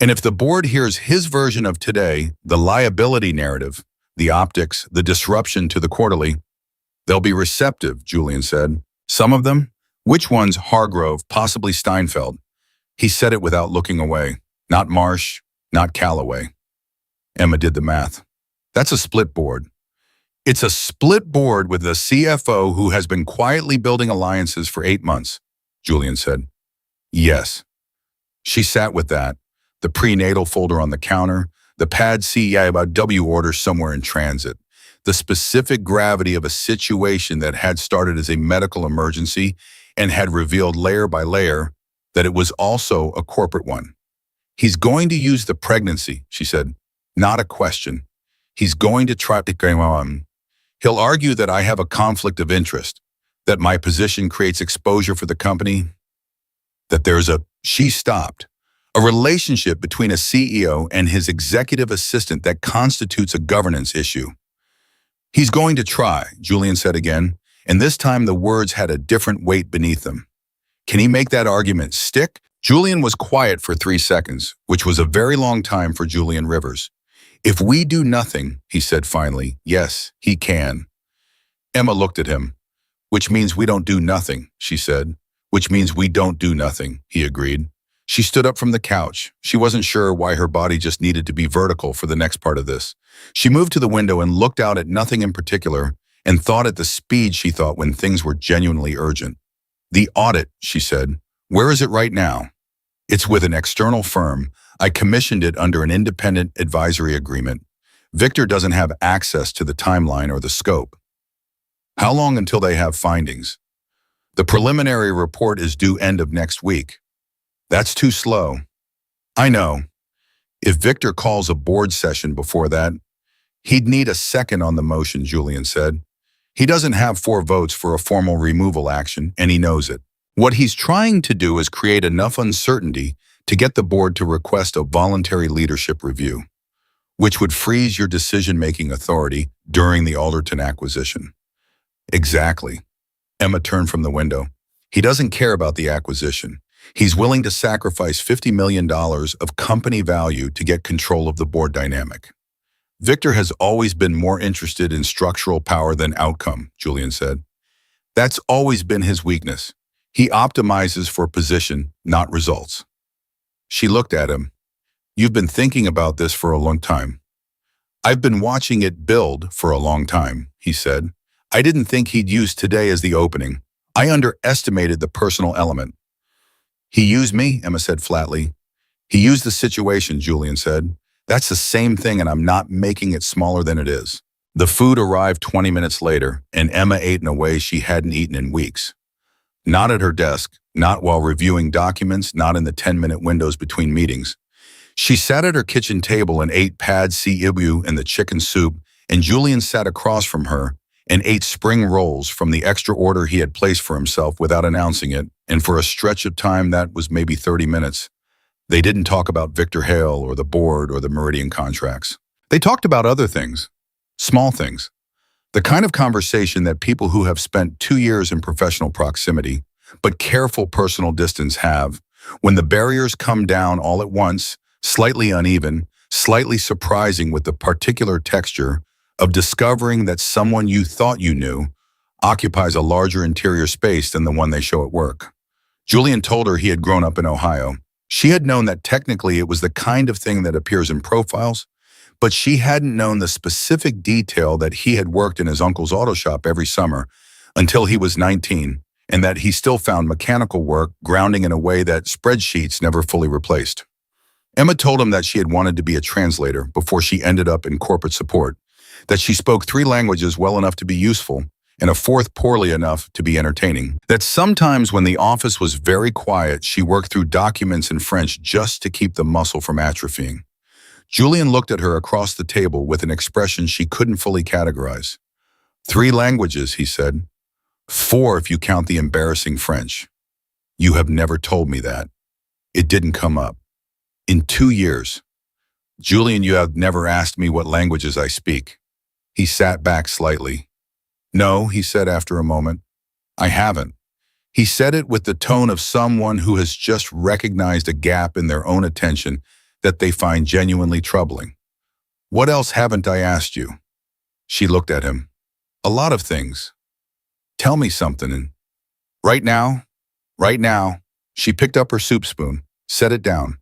And if the board hears his version of today, the liability narrative, the optics, the disruption to the quarterly, they'll be receptive," Julian said. "Some of them?" "Which ones?" "Hargrove, possibly Steinfeld." He said it without looking away. "Not Marsh, not Callaway." Emma did the math. "That's a split board." "It's a split board with a CFO who has been quietly building alliances for 8 months, Julian said. "Yes." She sat with that, the prenatal folder on the counter, the pad C about W order somewhere in transit, the specific gravity of a situation that had started as a medical emergency and had revealed layer by layer that it was also a corporate one. He's going to use the pregnancy, she said, not a question. He's going to try to go on. He'll argue that I have a conflict of interest, that my position creates exposure for the company, that she stopped, a relationship between a CEO and his executive assistant that constitutes a governance issue. He's going to try, Julian said again, and this time the words had a different weight beneath them. Can he make that argument stick? Julian was quiet for 3 seconds, which was a very long time for Julian Rivers. If we do nothing, he said finally, yes, he can. Emma looked at him. Which means we don't do nothing, she said. Which means we don't do nothing, he agreed. She stood up from the couch. She wasn't sure why her body just needed to be vertical for the next part of this. She moved to the window and looked out at nothing in particular and thought at the speed she thought when things were genuinely urgent. The audit, she said. Where is it right now? It's with an external firm. I commissioned it under an independent advisory agreement. Victor doesn't have access to the timeline or the scope. How long until they have findings? The preliminary report is due end of next week. That's too slow. I know. If Victor calls a board session before that, he'd need a second on the motion, Julian said. He doesn't have 4 votes for a formal removal action, and he knows it. What he's trying to do is create enough uncertainty to get the board to request a voluntary leadership review, which would freeze your decision-making authority during the Alderton acquisition. Exactly. Emma turned from the window. He doesn't care about the acquisition. He's willing to sacrifice $50 million of company value to get control of the board dynamic. Victor has always been more interested in structural power than outcome, Julian said. That's always been his weakness. He optimizes for position, not results. She looked at him. You've been thinking about this for a long time. I've been watching it build for a long time, he said. I didn't think he'd use today as the opening. I underestimated the personal element. He used me, Emma said flatly. He used the situation, Julian said. That's the same thing, and I'm not making it smaller than it is. The food arrived 20 minutes later, and Emma ate in a way she hadn't eaten in weeks. Not at her desk, not while reviewing documents, not in the 10-minute windows between meetings. She sat at her kitchen table and ate pad see ew and the chicken soup, and Julian sat across from her and ate spring rolls from the extra order he had placed for himself without announcing it, and for a stretch of time that was maybe 30 minutes. They didn't talk about Victor Hale or the board or the Meridian contracts. They talked about other things, small things. The kind of conversation that people who have spent 2 years in professional proximity, but careful personal distance have, when the barriers come down all at once, slightly uneven, slightly surprising with the particular texture of discovering that someone you thought you knew occupies a larger interior space than the one they show at work. Julian told her he had grown up in Ohio. She had known that technically it was the kind of thing that appears in profiles, but she hadn't known the specific detail that he had worked in his uncle's auto shop every summer until he was 19, and that he still found mechanical work grounding in a way that spreadsheets never fully replaced. Emma told him that she had wanted to be a translator before she ended up in corporate support, that she spoke 3 languages well enough to be useful and a 4th poorly enough to be entertaining, that sometimes when the office was very quiet, she worked through documents in French just to keep the muscle from atrophying. Julian looked at her across the table with an expression she couldn't fully categorize. 3 languages, he said. 4 if you count the embarrassing French. You have never told me that. It didn't come up. In 2 years. Julian, you have never asked me what languages I speak. He sat back slightly. No, he said after a moment. I haven't. He said it with the tone of someone who has just recognized a gap in their own attention that they find genuinely troubling. What else haven't I asked you? She looked at him. A lot of things. Tell me something. And right now, she picked up her soup spoon, set it down.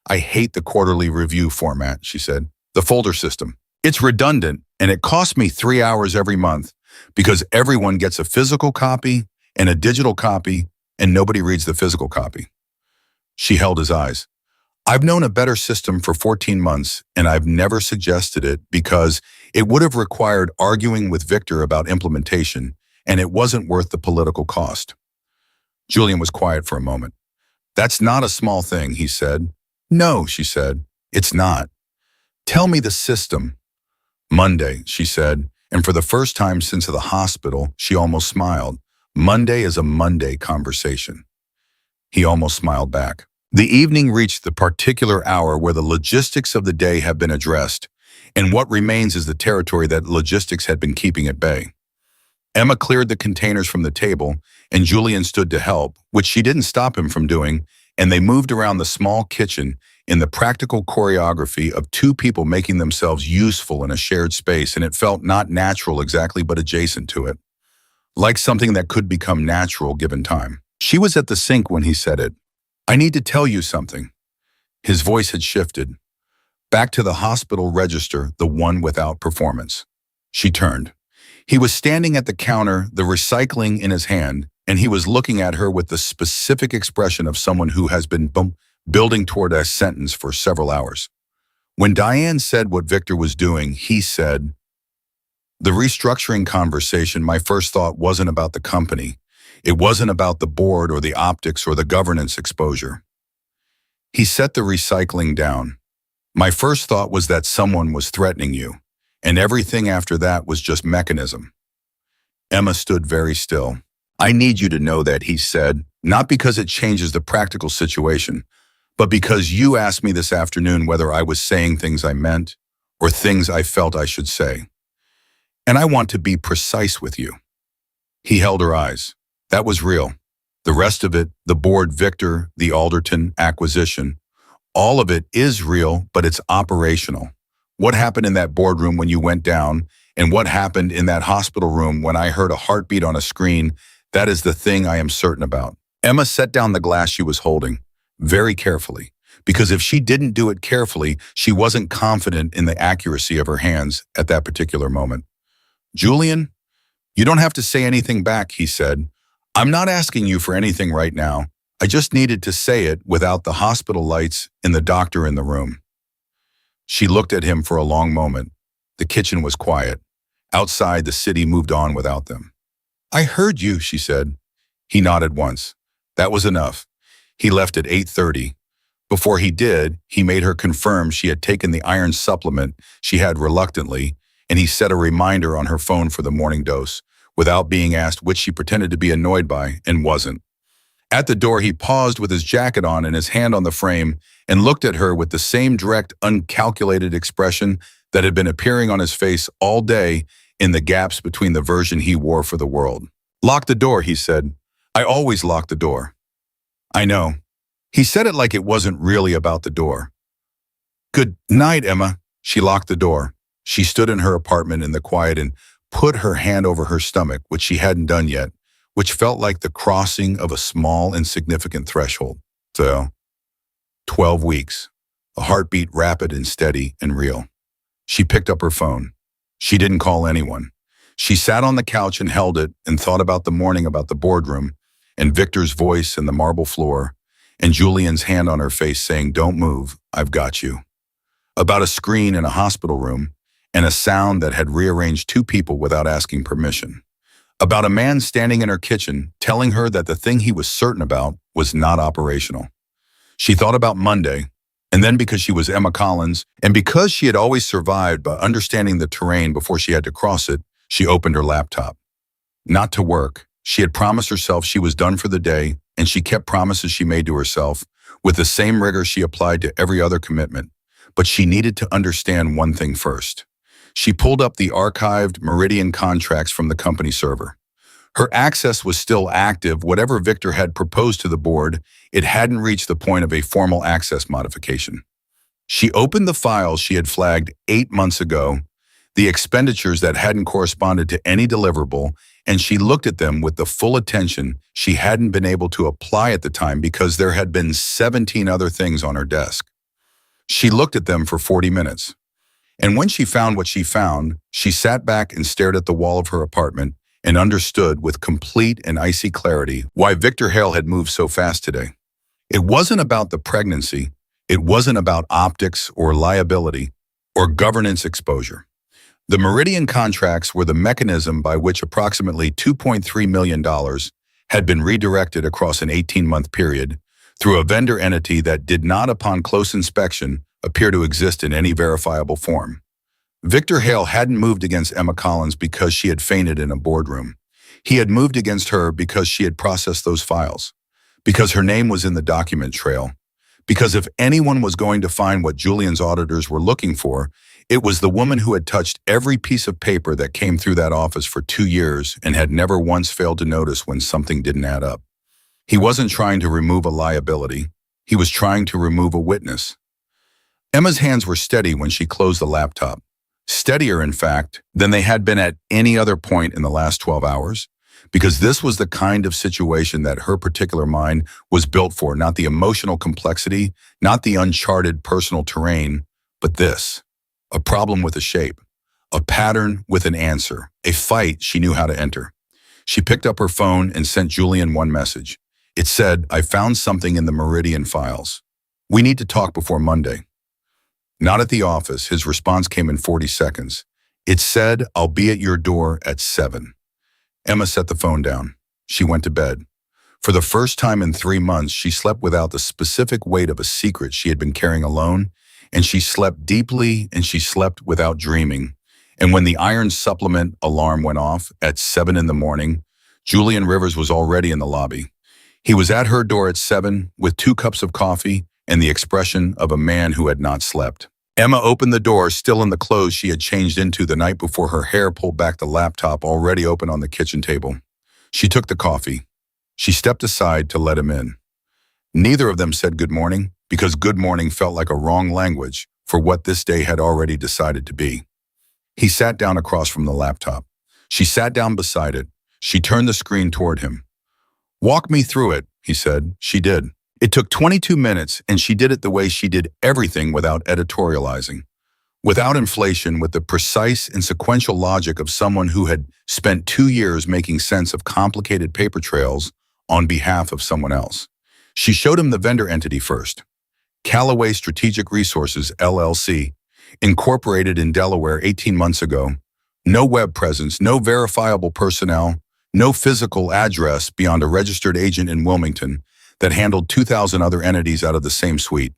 I hate the quarterly review format, she said. The folder system. It's redundant, and it costs me 3 hours every month because everyone gets a physical copy and a digital copy, and nobody reads the physical copy. She held his eyes. I've known a better system for 14 months, and I've never suggested it because it would have required arguing with Victor about implementation, and it wasn't worth the political cost. Julian was quiet for a moment. That's not a small thing, he said. No, she said. It's not. Tell me the system. Monday, she said, and for the first time since the hospital, she almost smiled. Monday is a Monday conversation. He almost smiled back. The evening reached the particular hour where the logistics of the day have been addressed, and what remains is the territory that logistics had been keeping at bay. Emma cleared the containers from the table, and Julian stood to help, which she didn't stop him from doing, and they moved around the small kitchen in the practical choreography of two people making themselves useful in a shared space, and it felt not natural exactly, but adjacent to it. Like something that could become natural given time. She was at the sink when he said it. I need to tell you something. His voice had shifted. Back to the hospital register, the one without performance. She turned. He was standing at the counter, the recycling in his hand, and he was looking at her with the specific expression of someone who has been building toward a sentence for several hours. When Diane said what Victor was doing, he said, the restructuring conversation, my first thought wasn't about the company. It wasn't about the board or the optics or the governance exposure. He set the recycling down. My first thought was that someone was threatening you, and everything after that was just mechanism. Emma stood very still. I need you to know that, he said, not because it changes the practical situation, but because you asked me this afternoon whether I was saying things I meant or things I felt I should say. And I want to be precise with you. He held her eyes. That was real. The rest of it, the board, Victor, the Alderton acquisition, all of it is real, but it's operational. What happened in that boardroom when you went down, and what happened in that hospital room when I heard a heartbeat on a screen, that is the thing I am certain about. Emma set down the glass she was holding, very carefully, because if she didn't do it carefully, she wasn't confident in the accuracy of her hands at that particular moment. Julian, you don't have to say anything back, he said. I'm not asking you for anything right now. I just needed to say it without the hospital lights and the doctor in the room. She looked at him for a long moment. The kitchen was quiet. Outside, the city moved on without them. I heard you, she said. He nodded once. That was enough. He left at 8:30. Before he did, he made her confirm she had taken the iron supplement she had reluctantly, and he set a reminder on her phone for the morning dose, without being asked, which she pretended to be annoyed by and wasn't. At the door, he paused with his jacket on and his hand on the frame and looked at her with the same direct, uncalculated expression that had been appearing on his face all day in the gaps between the version he wore for the world. Lock the door, he said. I always lock the door. I know. He said it like it wasn't really about the door. Good night, Emma. She locked the door. She stood in her apartment in the quiet and put her hand over her stomach, which she hadn't done yet, which felt like the crossing of a small, insignificant threshold. So, 12 weeks, a heartbeat rapid and steady and real. She picked up her phone. She didn't call anyone. She sat on the couch and held it and thought about the morning, about the boardroom, and Victor's voice and the marble floor, and Julian's hand on her face saying, don't move, I've got you. About a screen in a hospital room, and a sound that had rearranged two people without asking permission. About a man standing in her kitchen telling her that the thing he was certain about was not operational. She thought about Monday, and then because she was Emma Collins, and because she had always survived by understanding the terrain before she had to cross it, she opened her laptop. Not to work. She had promised herself she was done for the day, and she kept promises she made to herself with the same rigor she applied to every other commitment. But she needed to understand one thing first. She pulled up the archived Meridian contracts from the company server. Her access was still active. Whatever Victor had proposed to the board, it hadn't reached the point of a formal access modification. She opened the files she had flagged 8 months ago, the expenditures that hadn't corresponded to any deliverable, and she looked at them with the full attention she hadn't been able to apply at the time because there had been 17 other things on her desk. She looked at them for 40 minutes. And when she found what she found, she sat back and stared at the wall of her apartment and understood with complete and icy clarity why Victor Hale had moved so fast today. It wasn't about the pregnancy. It wasn't about optics or liability or governance exposure. The Meridian contracts were the mechanism by which approximately $2.3 million had been redirected across an 18-month period through a vendor entity that did not, upon close inspection, appear to exist in any verifiable form. Victor Hale hadn't moved against Emma Collins because she had fainted in a boardroom. He had moved against her because she had processed those files, because her name was in the document trail, because if anyone was going to find what Julian's auditors were looking for, it was the woman who had touched every piece of paper that came through that office for 2 years and had never once failed to notice when something didn't add up. He wasn't trying to remove a liability. He was trying to remove a witness. Emma's hands were steady when she closed the laptop. Steadier, in fact, than they had been at any other point in the last 12 hours, because this was the kind of situation that her particular mind was built for, not the emotional complexity, not the uncharted personal terrain, but this. A problem with a shape, a pattern with an answer, a fight she knew how to enter. She picked up her phone and sent Julian one message. It said, "I found something in the Meridian files. We need to talk before Monday." Not at the office. His response came in 40 seconds. It said, "I'll be at your door at 7. Emma set the phone down. She went to bed. For the first time in 3 months, she slept without the specific weight of a secret she had been carrying alone, and she slept deeply, and she slept without dreaming. And when the iron supplement alarm went off at 7 in the morning, Julian Rivers was already in the lobby. He was at her door at 7 with 2 cups of coffee and the expression of a man who had not slept. Emma opened the door, still in the clothes she had changed into the night before, her hair pulled back, the laptop already open on the kitchen table. She took the coffee. She stepped aside to let him in. Neither of them said good morning, because good morning felt like a wrong language for what this day had already decided to be. He sat down across from the laptop. She sat down beside it. She turned the screen toward him. "Walk me through it," he said. She did. It took 22 minutes, and she did it the way she did everything, without editorializing, without inflation, with the precise and sequential logic of someone who had spent 2 years making sense of complicated paper trails on behalf of someone else. She showed him the vendor entity first. Callaway Strategic Resources, LLC, incorporated in Delaware 18 months ago. No web presence, no verifiable personnel, no physical address beyond a registered agent in Wilmington that handled 2,000 other entities out of the same suite.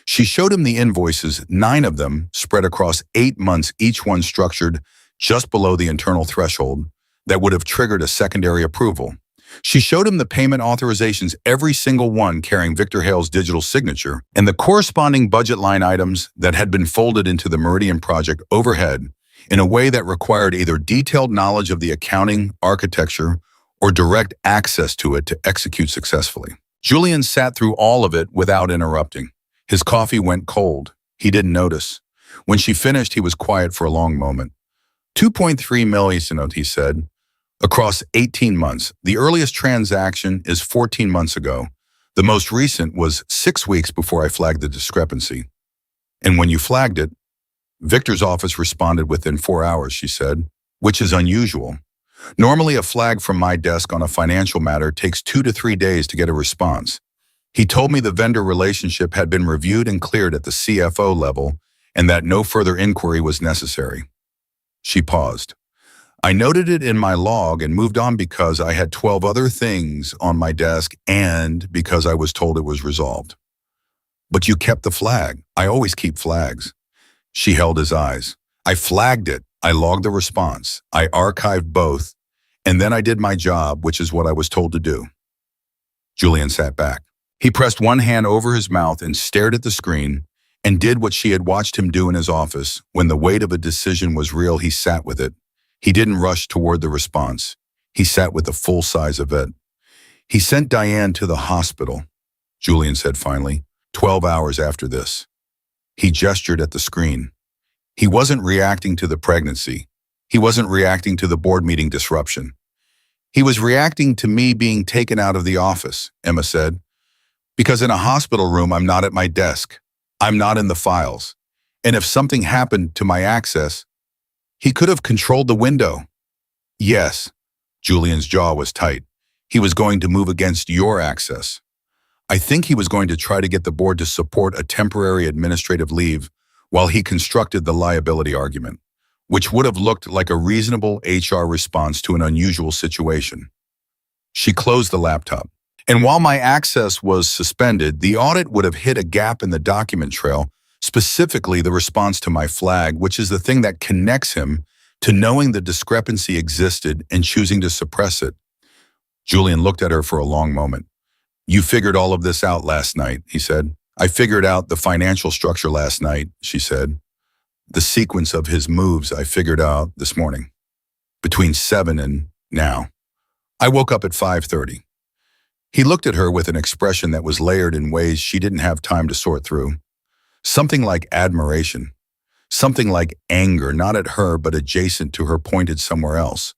She showed him the invoices, 9 of them spread across 8 months, each one structured just below the internal threshold that would have triggered a secondary approval. She showed him the payment authorizations, every single one carrying Victor Hale's digital signature, and the corresponding budget line items that had been folded into the Meridian project overhead in a way that required either detailed knowledge of the accounting architecture or direct access to it to execute successfully. Julian sat through all of it without interrupting. His coffee went cold. He didn't notice. When she finished, he was quiet for a long moment. 2.3 million, he said, across 18 months. The earliest transaction is 14 months ago. The most recent was 6 weeks before I flagged the discrepancy. And when you flagged it, Victor's office responded within 4 hours, she said, which is unusual. Normally, a flag from my desk on a financial matter takes 2 to 3 days to get a response. He told me the vendor relationship had been reviewed and cleared at the CFO level and that no further inquiry was necessary. She paused. I noted it in my log and moved on because I had 12 other things on my desk and because I was told it was resolved. But you kept the flag. I always keep flags. She held his eyes. I flagged it. I logged the response. I archived both. And then I did my job, which is what I was told to do. Julian sat back. He pressed one hand over his mouth and stared at the screen and did what she had watched him do in his office. When the weight of a decision was real, he sat with it. He didn't rush toward the response. He sat with the full size of it. He sent Diane to the hospital, Julian said finally, 12 hours after this. He gestured at the screen. He wasn't reacting to the pregnancy. He wasn't reacting to the board meeting disruption. He was reacting to me being taken out of the office, Emma said. Because in a hospital room, I'm not at my desk. I'm not in the files. And if something happened to my access, he could have controlled the window. Yes, Julian's jaw was tight. He was going to move against your access. I think he was going to try to get the board to support a temporary administrative leave while he constructed the liability argument, which would have looked like a reasonable HR response to an unusual situation. She closed the laptop. And while my access was suspended, the audit would have hit a gap in the document trail, specifically the response to my flag, which is the thing that connects him to knowing the discrepancy existed and choosing to suppress it. Julian looked at her for a long moment. You figured all of this out last night, he said. I figured out the financial structure last night, she said. The sequence of his moves I figured out this morning, between 7 and now. I woke up at 5:30. He looked at her with an expression that was layered in ways she didn't have time to sort through. Something like admiration. Something like anger, not at her but adjacent to her, pointed somewhere else.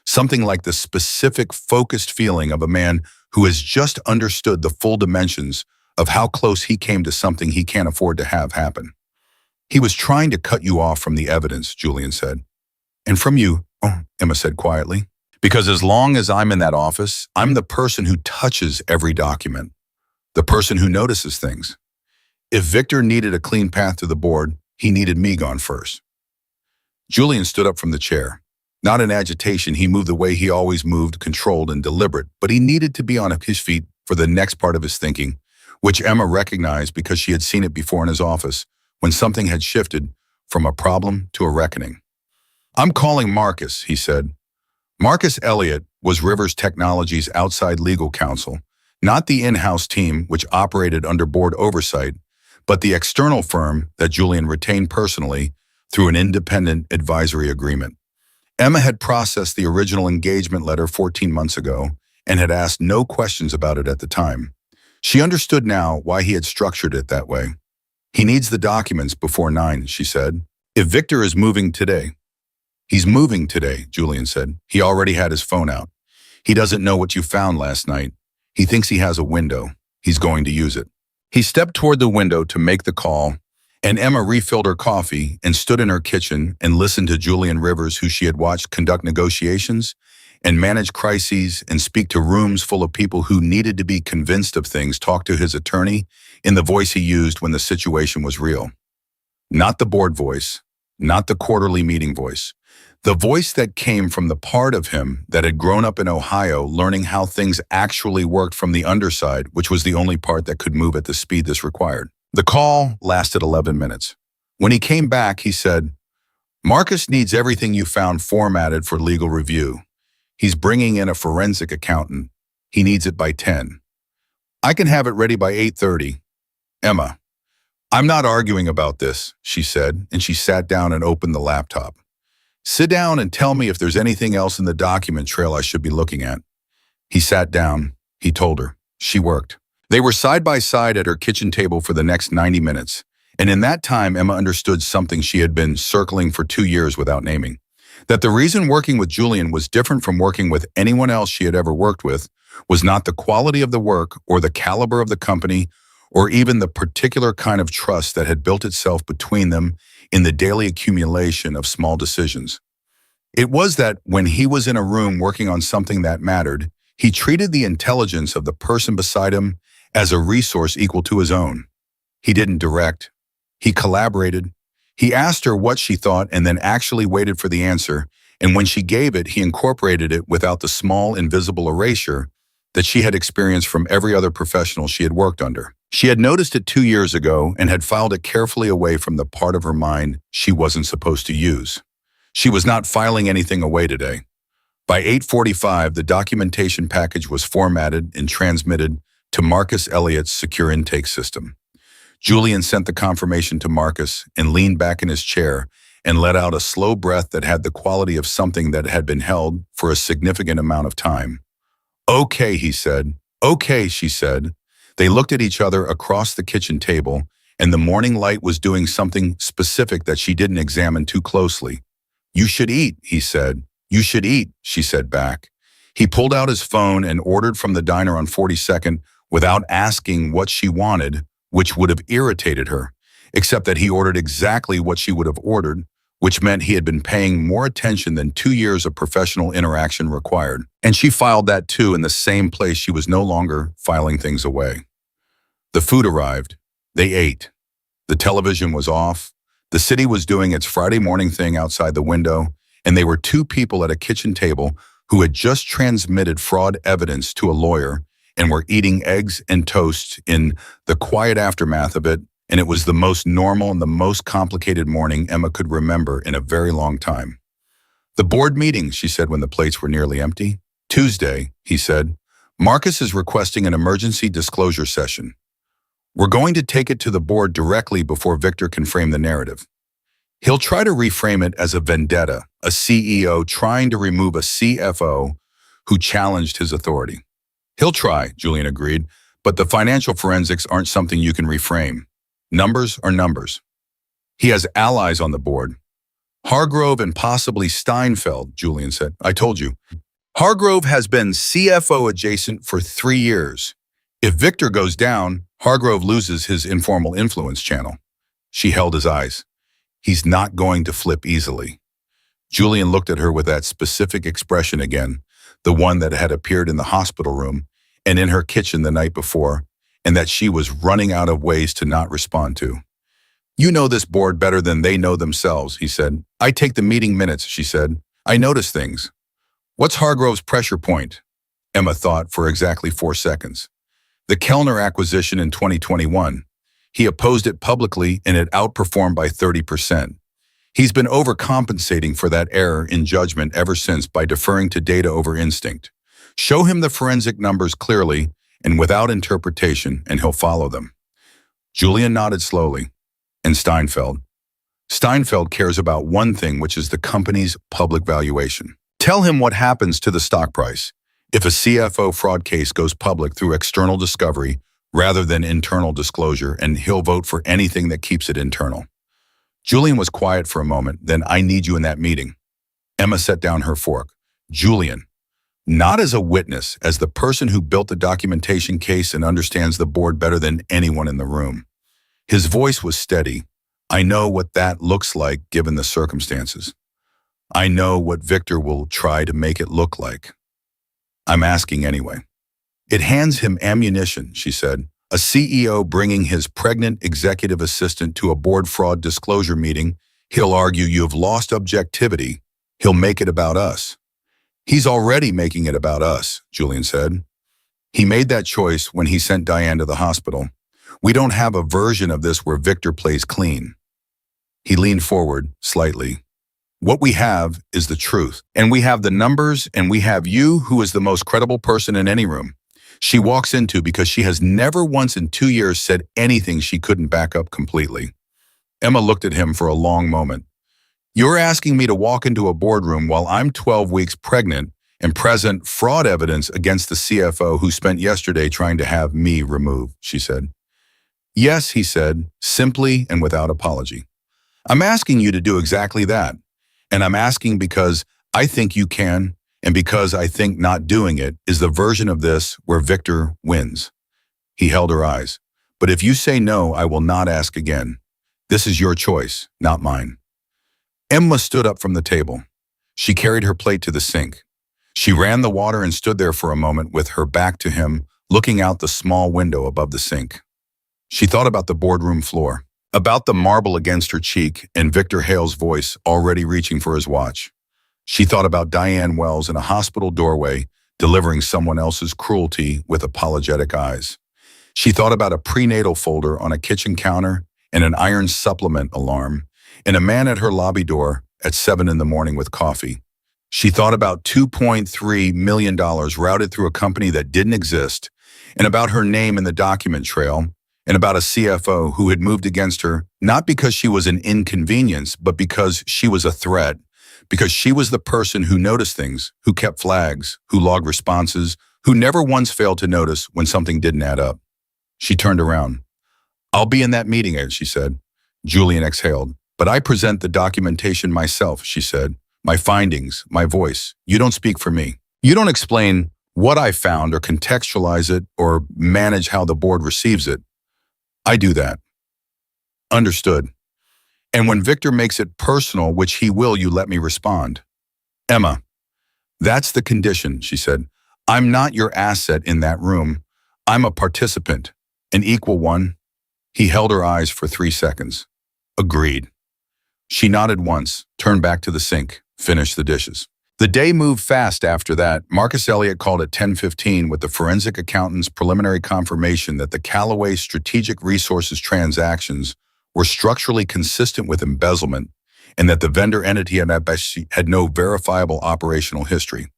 Something like the specific, focused feeling of a man who has just understood the full dimensions of how close he came to something he can't afford to have happen. He was trying to cut you off from the evidence, Julian said. And from you, Emma said quietly. Because as long as I'm in that office, I'm the person who touches every document, the person who notices things. If Victor needed a clean path to the board, he needed me gone first. Julian stood up from the chair. Not in agitation, he moved the way he always moved, controlled and deliberate, but he needed to be on his feet for the next part of his thinking, which Emma recognized because she had seen it before in his office, when something had shifted from a problem to a reckoning. I'm calling Marcus, he said. Marcus Elliott was Rivers Technologies' outside legal counsel, not the in-house team which operated under board oversight, but the external firm that Julian retained personally through an independent advisory agreement. Emma had processed the original engagement letter 14 months ago and had asked no questions about it at the time. She understood now why he had structured it that way. He needs the documents before 9, she said. If Victor is moving today. He's moving today, Julian said. He already had his phone out. He doesn't know what you found last night. He thinks he has a window. He's going to use it. He stepped toward the window to make the call, and Emma refilled her coffee and stood in her kitchen and listened to Julian Rivers, who she had watched conduct negotiations and manage crises and speak to rooms full of people who needed to be convinced of things, talk to his attorney in the voice he used when the situation was real. Not the board voice, not the quarterly meeting voice. The voice that came from the part of him that had grown up in Ohio, learning how things actually worked from the underside, which was the only part that could move at the speed this required. The call lasted 11 minutes. When he came back, he said, Marcus needs everything you found formatted for legal review. He's bringing in a forensic accountant. He needs it by 10. I can have it ready by 8:30. Emma, I'm not arguing about this, she said, and she sat down and opened the laptop. Sit down and tell me if there's anything else in the document trail I should be looking at. He sat down. He told her. She worked. They were side by side at her kitchen table for the next 90 minutes, and in that time Emma understood something she had been circling for 2 years without naming. That the reason working with Julian was different from working with anyone else she had ever worked with was not the quality of the work or the caliber of the company or even the particular kind of trust that had built itself between them in the daily accumulation of small decisions. It was that when he was in a room working on something that mattered, he treated the intelligence of the person beside him as a resource equal to his own. He didn't direct. He collaborated. He asked her what she thought and then actually waited for the answer, and when she gave it, he incorporated it without the small, invisible erasure that she had experienced from every other professional she had worked under. She had noticed it 2 years ago and had filed it carefully away from the part of her mind she wasn't supposed to use. She was not filing anything away today. By 8:45, the documentation package was formatted and transmitted to Marcus Elliott's secure intake system. Julian sent the confirmation to Marcus and leaned back in his chair and let out a slow breath that had the quality of something that had been held for a significant amount of time. Okay, he said. Okay, she said. They looked at each other across the kitchen table, and the morning light was doing something specific that she didn't examine too closely. You should eat, he said. You should eat, she said back. He pulled out his phone and ordered from the diner on 42nd without asking what she wanted, which would have irritated her, except that he ordered exactly what she would have ordered, which meant he had been paying more attention than 2 years of professional interaction required. And she filed that too in the same place she was no longer filing things away. The food arrived. They ate. The television was off. The city was doing its Friday morning thing outside the window, and they were two people at a kitchen table who had just transmitted fraud evidence to a lawyer and were eating eggs and toast in the quiet aftermath of it, and it was the most normal and the most complicated morning Emma could remember in a very long time. The board meeting, she said when the plates were nearly empty. Tuesday, he said. Marcus is requesting an emergency disclosure session. We're going to take it to the board directly before Victor can frame the narrative. He'll try to reframe it as a vendetta, a CEO trying to remove a CFO who challenged his authority. He'll try, Julian agreed, but the financial forensics aren't something you can reframe. Numbers are numbers. He has allies on the board. Hargrove and possibly Steinfeld, Julian said. I told you. Hargrove has been CFO adjacent for 3 years. If Victor goes down, Hargrove loses his informal influence channel. She held his eyes. He's not going to flip easily. Julian looked at her with that specific expression again, the one that had appeared in the hospital room and in her kitchen the night before, and that she was running out of ways to not respond to. You know this board better than they know themselves, he said. I take the meeting minutes, she said. I notice things. What's Hargrove's pressure point? Emma thought for exactly 4 seconds. The Kellner acquisition in 2021. He opposed it publicly and it outperformed by 30%. He's been overcompensating for that error in judgment ever since by deferring to data over instinct. Show him the forensic numbers clearly and without interpretation, and he'll follow them. Julian nodded slowly. And Steinfeld. Steinfeld cares about one thing, which is the company's public valuation. Tell him what happens to the stock price if a CFO fraud case goes public through external discovery rather than internal disclosure, and he'll vote for anything that keeps it internal. Julian was quiet for a moment. Then I need you in that meeting. Emma set down her fork. Julian, not as a witness, as the person who built the documentation case and understands the board better than anyone in the room. His voice was steady. I know what that looks like given the circumstances. I know what Victor will try to make it look like. I'm asking anyway. It hands him ammunition, she said. A CEO bringing his pregnant executive assistant to a board fraud disclosure meeting. He'll argue you've lost objectivity. He'll make it about us. He's already making it about us, Julian said. He made that choice when he sent Diane to the hospital. We don't have a version of this where Victor plays clean. He leaned forward slightly. What we have is the truth, and we have the numbers, and we have you, who is the most credible person in any room she walks into because she has never once in 2 years said anything she couldn't back up completely. Emma looked at him for a long moment. You're asking me to walk into a boardroom while I'm 12 weeks pregnant and present fraud evidence against the CFO who spent yesterday trying to have me removed, she said. Yes, he said, simply and without apology. I'm asking you to do exactly that. And I'm asking because I think you can, and because I think not doing it is the version of this where Victor wins. He held her eyes. But if you say no, I will not ask again. This is your choice, not mine. Emma stood up from the table. She carried her plate to the sink. She ran the water and stood there for a moment with her back to him, looking out the small window above the sink. She thought about the boardroom floor, about the marble against her cheek and Victor Hale's voice already reaching for his watch. She thought about Diane Wells in a hospital doorway, delivering someone else's cruelty with apologetic eyes. She thought about a prenatal folder on a kitchen counter and an iron supplement alarm, and a man at her lobby door at 7 a.m. with coffee. She thought about $2.3 million routed through a company that didn't exist, and about her name in the document trail, and about a CFO who had moved against her, not because she was an inconvenience, but because she was a threat, because she was the person who noticed things, who kept flags, who logged responses, who never once failed to notice when something didn't add up. She turned around. I'll be in that meeting, she said. Julian exhaled. But I present the documentation myself, she said. My findings, my voice. You don't speak for me. You don't explain what I found or contextualize it or manage how the board receives it. I do that. Understood. And when Victor makes it personal, which he will, you let me respond. Emma, that's the condition, she said. I'm not your asset in that room. I'm a participant. An equal one? He held her eyes for 3 seconds. Agreed. She nodded once, turned back to the sink, finished the dishes. The day moved fast after that. Marcus Elliott called at 10:15 with the forensic accountant's preliminary confirmation that the Callaway Strategic Resources transactions were structurally consistent with embezzlement and that the vendor entity had no verifiable operational history.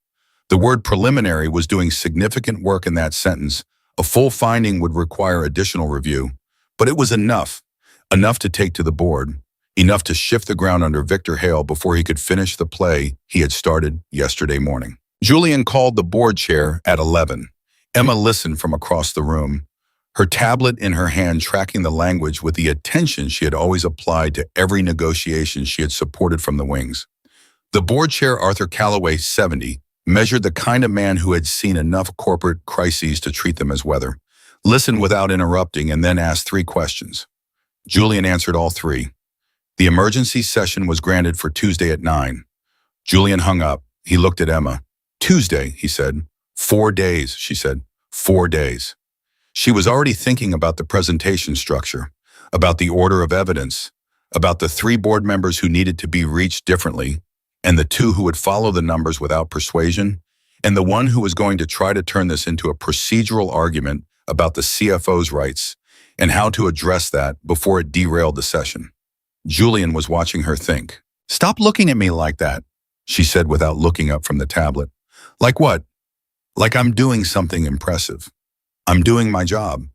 The word preliminary was doing significant work in that sentence. A full finding would require additional review, but it was enough to take to the board, enough to shift the ground under Victor Hale before he could finish the play he had started yesterday morning. Julian called the board chair at 11. Emma listened from across the room, her tablet in her hand tracking the language with the attention she had always applied to every negotiation she had supported from the wings. The board chair, Arthur Callaway, 70, measured the kind of man who had seen enough corporate crises to treat them as weather, listened without interrupting, and then asked 3 questions. Julian answered all 3. The emergency session was granted for Tuesday at 9. Julian hung up. He looked at Emma. Tuesday, he said. 4 days, she said. 4 days. She was already thinking about the presentation structure, about the order of evidence, about the 3 board members who needed to be reached differently, and the 2 who would follow the numbers without persuasion, and the one who was going to try to turn this into a procedural argument about the CFO's rights and how to address that before it derailed the session. Julian was watching her think. "Stop looking at me like that," she said without looking up from the tablet. "Like what?" "Like I'm doing something impressive. I'm doing my job."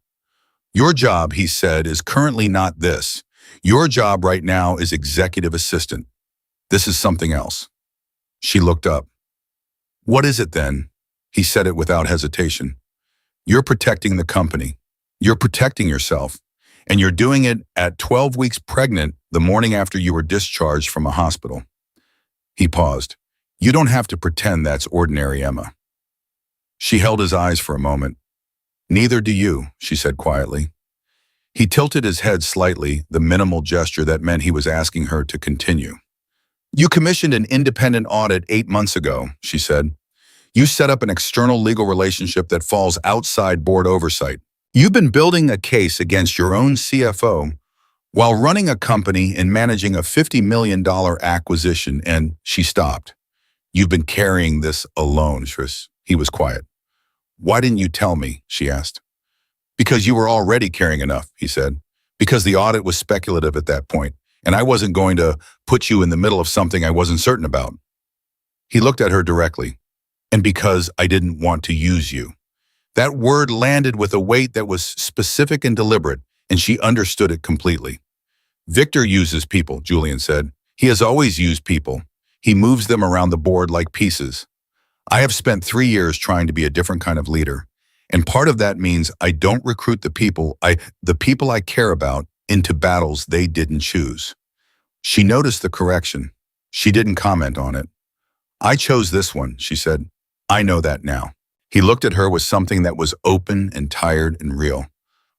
"Your job," he said, "is currently not this. Your job right now is executive assistant. This is something else." She looked up. "What is it then?" He said it without hesitation. "You're protecting the company. You're protecting yourself. And you're doing it at 12 weeks pregnant the morning after you were discharged from a hospital." He paused. "You don't have to pretend that's ordinary, Emma." She held his eyes for a moment. "Neither do you," she said quietly. He tilted his head slightly, the minimal gesture that meant he was asking her to continue. "You commissioned an independent audit 8 months ago," she said. "You set up an external legal relationship that falls outside board oversight. You've been building a case against your own CFO while running a company and managing a $50 million acquisition," and she stopped. "You've been carrying this alone, Tris." He was quiet. "Why didn't you tell me?" she asked. "Because you were already carrying enough," he said. "Because the audit was speculative at that point, and I wasn't going to put you in the middle of something I wasn't certain about." He looked at her directly. "And because I didn't want to use you." That word landed with a weight that was specific and deliberate, and she understood it completely. "Victor uses people," Julian said. "He has always used people. He moves them around the board like pieces. I have spent 3 years trying to be a different kind of leader, and part of that means I don't recruit the people I care about into battles they didn't choose." She noticed the correction. She didn't comment on it. "I chose this one," she said. "I know that now." He looked at her with something that was open and tired and real.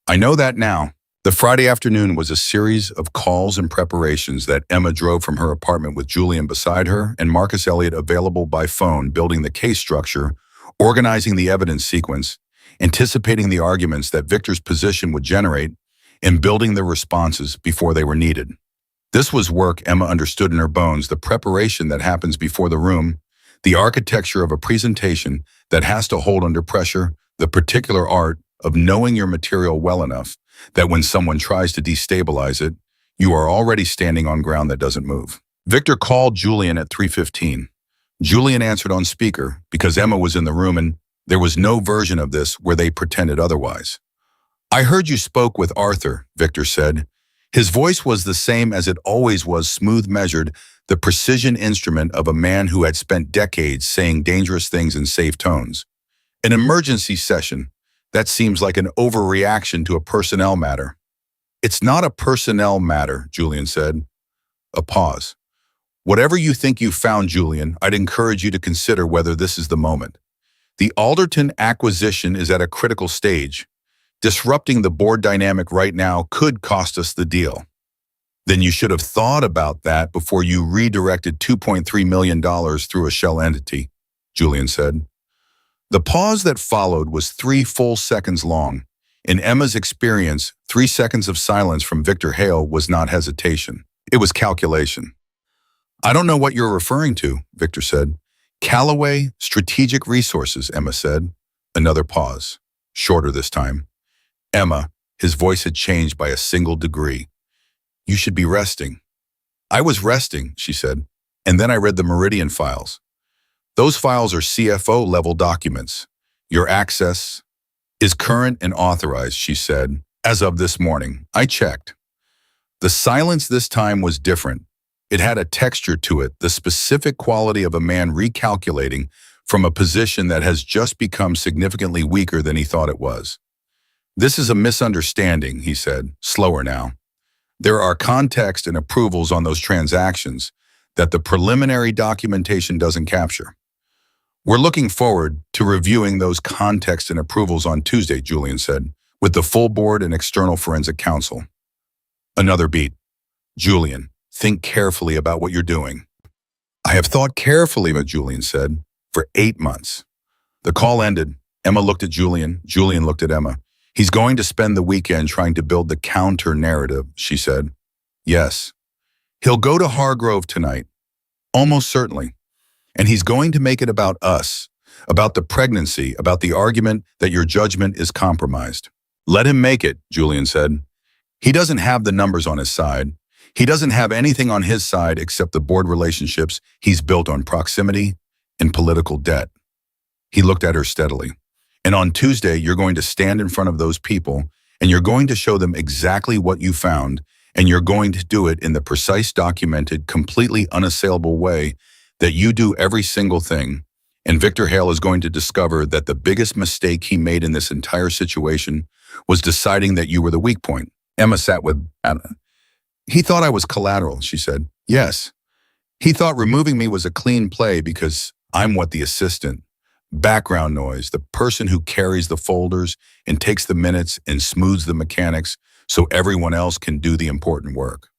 "I know that now." The Friday afternoon was a series of calls and preparations that Emma drove from her apartment with Julian beside her and Marcus Elliott available by phone, building the case structure, organizing the evidence sequence, anticipating the arguments that Victor's position would generate, and building the responses before they were needed. This was work Emma understood in her bones, the preparation that happens before the room, the architecture of a presentation that has to hold under pressure, the particular art of knowing your material well enough that when someone tries to destabilize it, you are already standing on ground that doesn't move. Victor called Julian at 3:15. Julian answered on speaker because Emma was in the room, and there was no version of this where they pretended otherwise. "I heard you spoke with Arthur," Victor said. His voice was the same as it always was, smooth measured, the precision instrument of a man who had spent decades saying dangerous things in safe tones. "An emergency session. That seems like an overreaction to a personnel matter." "It's not a personnel matter," Julian said. A pause. "Whatever you think you found, Julian, I'd encourage you to consider whether this is the moment. The Alderton acquisition is at a critical stage. Disrupting the board dynamic right now could cost us the deal." "Then you should have thought about that before you redirected $2.3 million through a shell entity," Julian said. The pause that followed was 3 full seconds long. In Emma's experience, 3 seconds of silence from Victor Hale was not hesitation. It was calculation. I don't know what you're referring to, Victor said. Callaway Strategic Resources, Emma said. Another pause. Shorter this time. Emma, his voice had changed by a single degree. You should be resting. I was resting, she said, and then I read the Meridian files. Those files are CFO-level documents. Your access is current and authorized, she said, as of this morning. I checked. The silence this time was different. It had a texture to it, the specific quality of a man recalculating from a position that has just become significantly weaker than he thought it was. This is a misunderstanding, he said, slower now. There are context and approvals on those transactions that the preliminary documentation doesn't capture. We're looking forward to reviewing those context and approvals on Tuesday, Julian said, with the full board and external forensic counsel. Another beat. Julian, think carefully about what you're doing. I have thought carefully, Julian said, for 8 months. The call ended. Emma looked at Julian. Julian looked at Emma. He's going to spend the weekend trying to build the counter-narrative, she said. Yes. He'll go to Hargrove tonight. Almost certainly. And he's going to make it about us, about the pregnancy, about the argument that your judgment is compromised. Let him make it, Julian said. He doesn't have the numbers on his side. He doesn't have anything on his side except the board relationships he's built on proximity and political debt. He looked at her steadily. And on Tuesday, you're going to stand in front of those people and you're going to show them exactly what you found, and you're going to do it in the precise, documented, completely unassailable way that you do every single thing. And Victor Hale is going to discover that the biggest mistake he made in this entire situation was deciding that you were the weak point. Emma sat with Anna. He thought I was collateral, she said. Yes. He thought removing me was a clean play because I'm what the assistant, background noise, the person who carries the folders and takes the minutes and smooths the mechanics so everyone else can do the important work.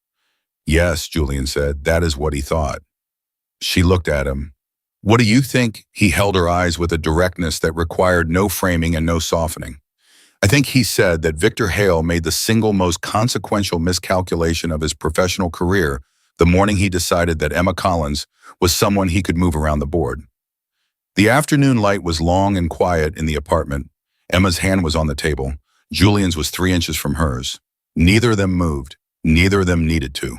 Yes, Julian said, that is what he thought. She looked at him. What do you think? He held her eyes with a directness that required no framing and no softening. I think he said that Victor Hale made the single most consequential miscalculation of his professional career the morning he decided that Emma Collins was someone he could move around the board. The afternoon light was long and quiet in the apartment. Emma's hand was on the table. Julian's was 3 inches from hers. Neither of them moved. Neither of them needed to.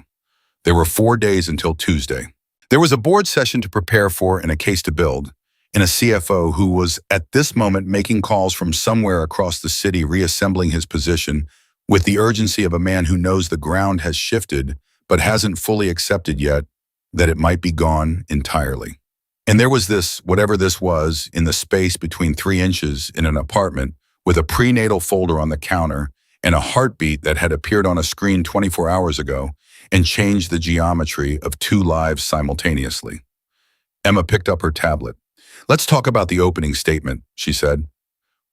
There were 4 days until Tuesday. There was a board session to prepare for and a case to build, and a CFO who was at this moment making calls from somewhere across the city, reassembling his position with the urgency of a man who knows the ground has shifted but hasn't fully accepted yet that it might be gone entirely. And there was this, whatever this was, in the space between 3 inches in an apartment with a prenatal folder on the counter and a heartbeat that had appeared on a screen 24 hours ago and changed the geometry of 2 lives simultaneously. Emma picked up her tablet. Let's talk about the opening statement, she said.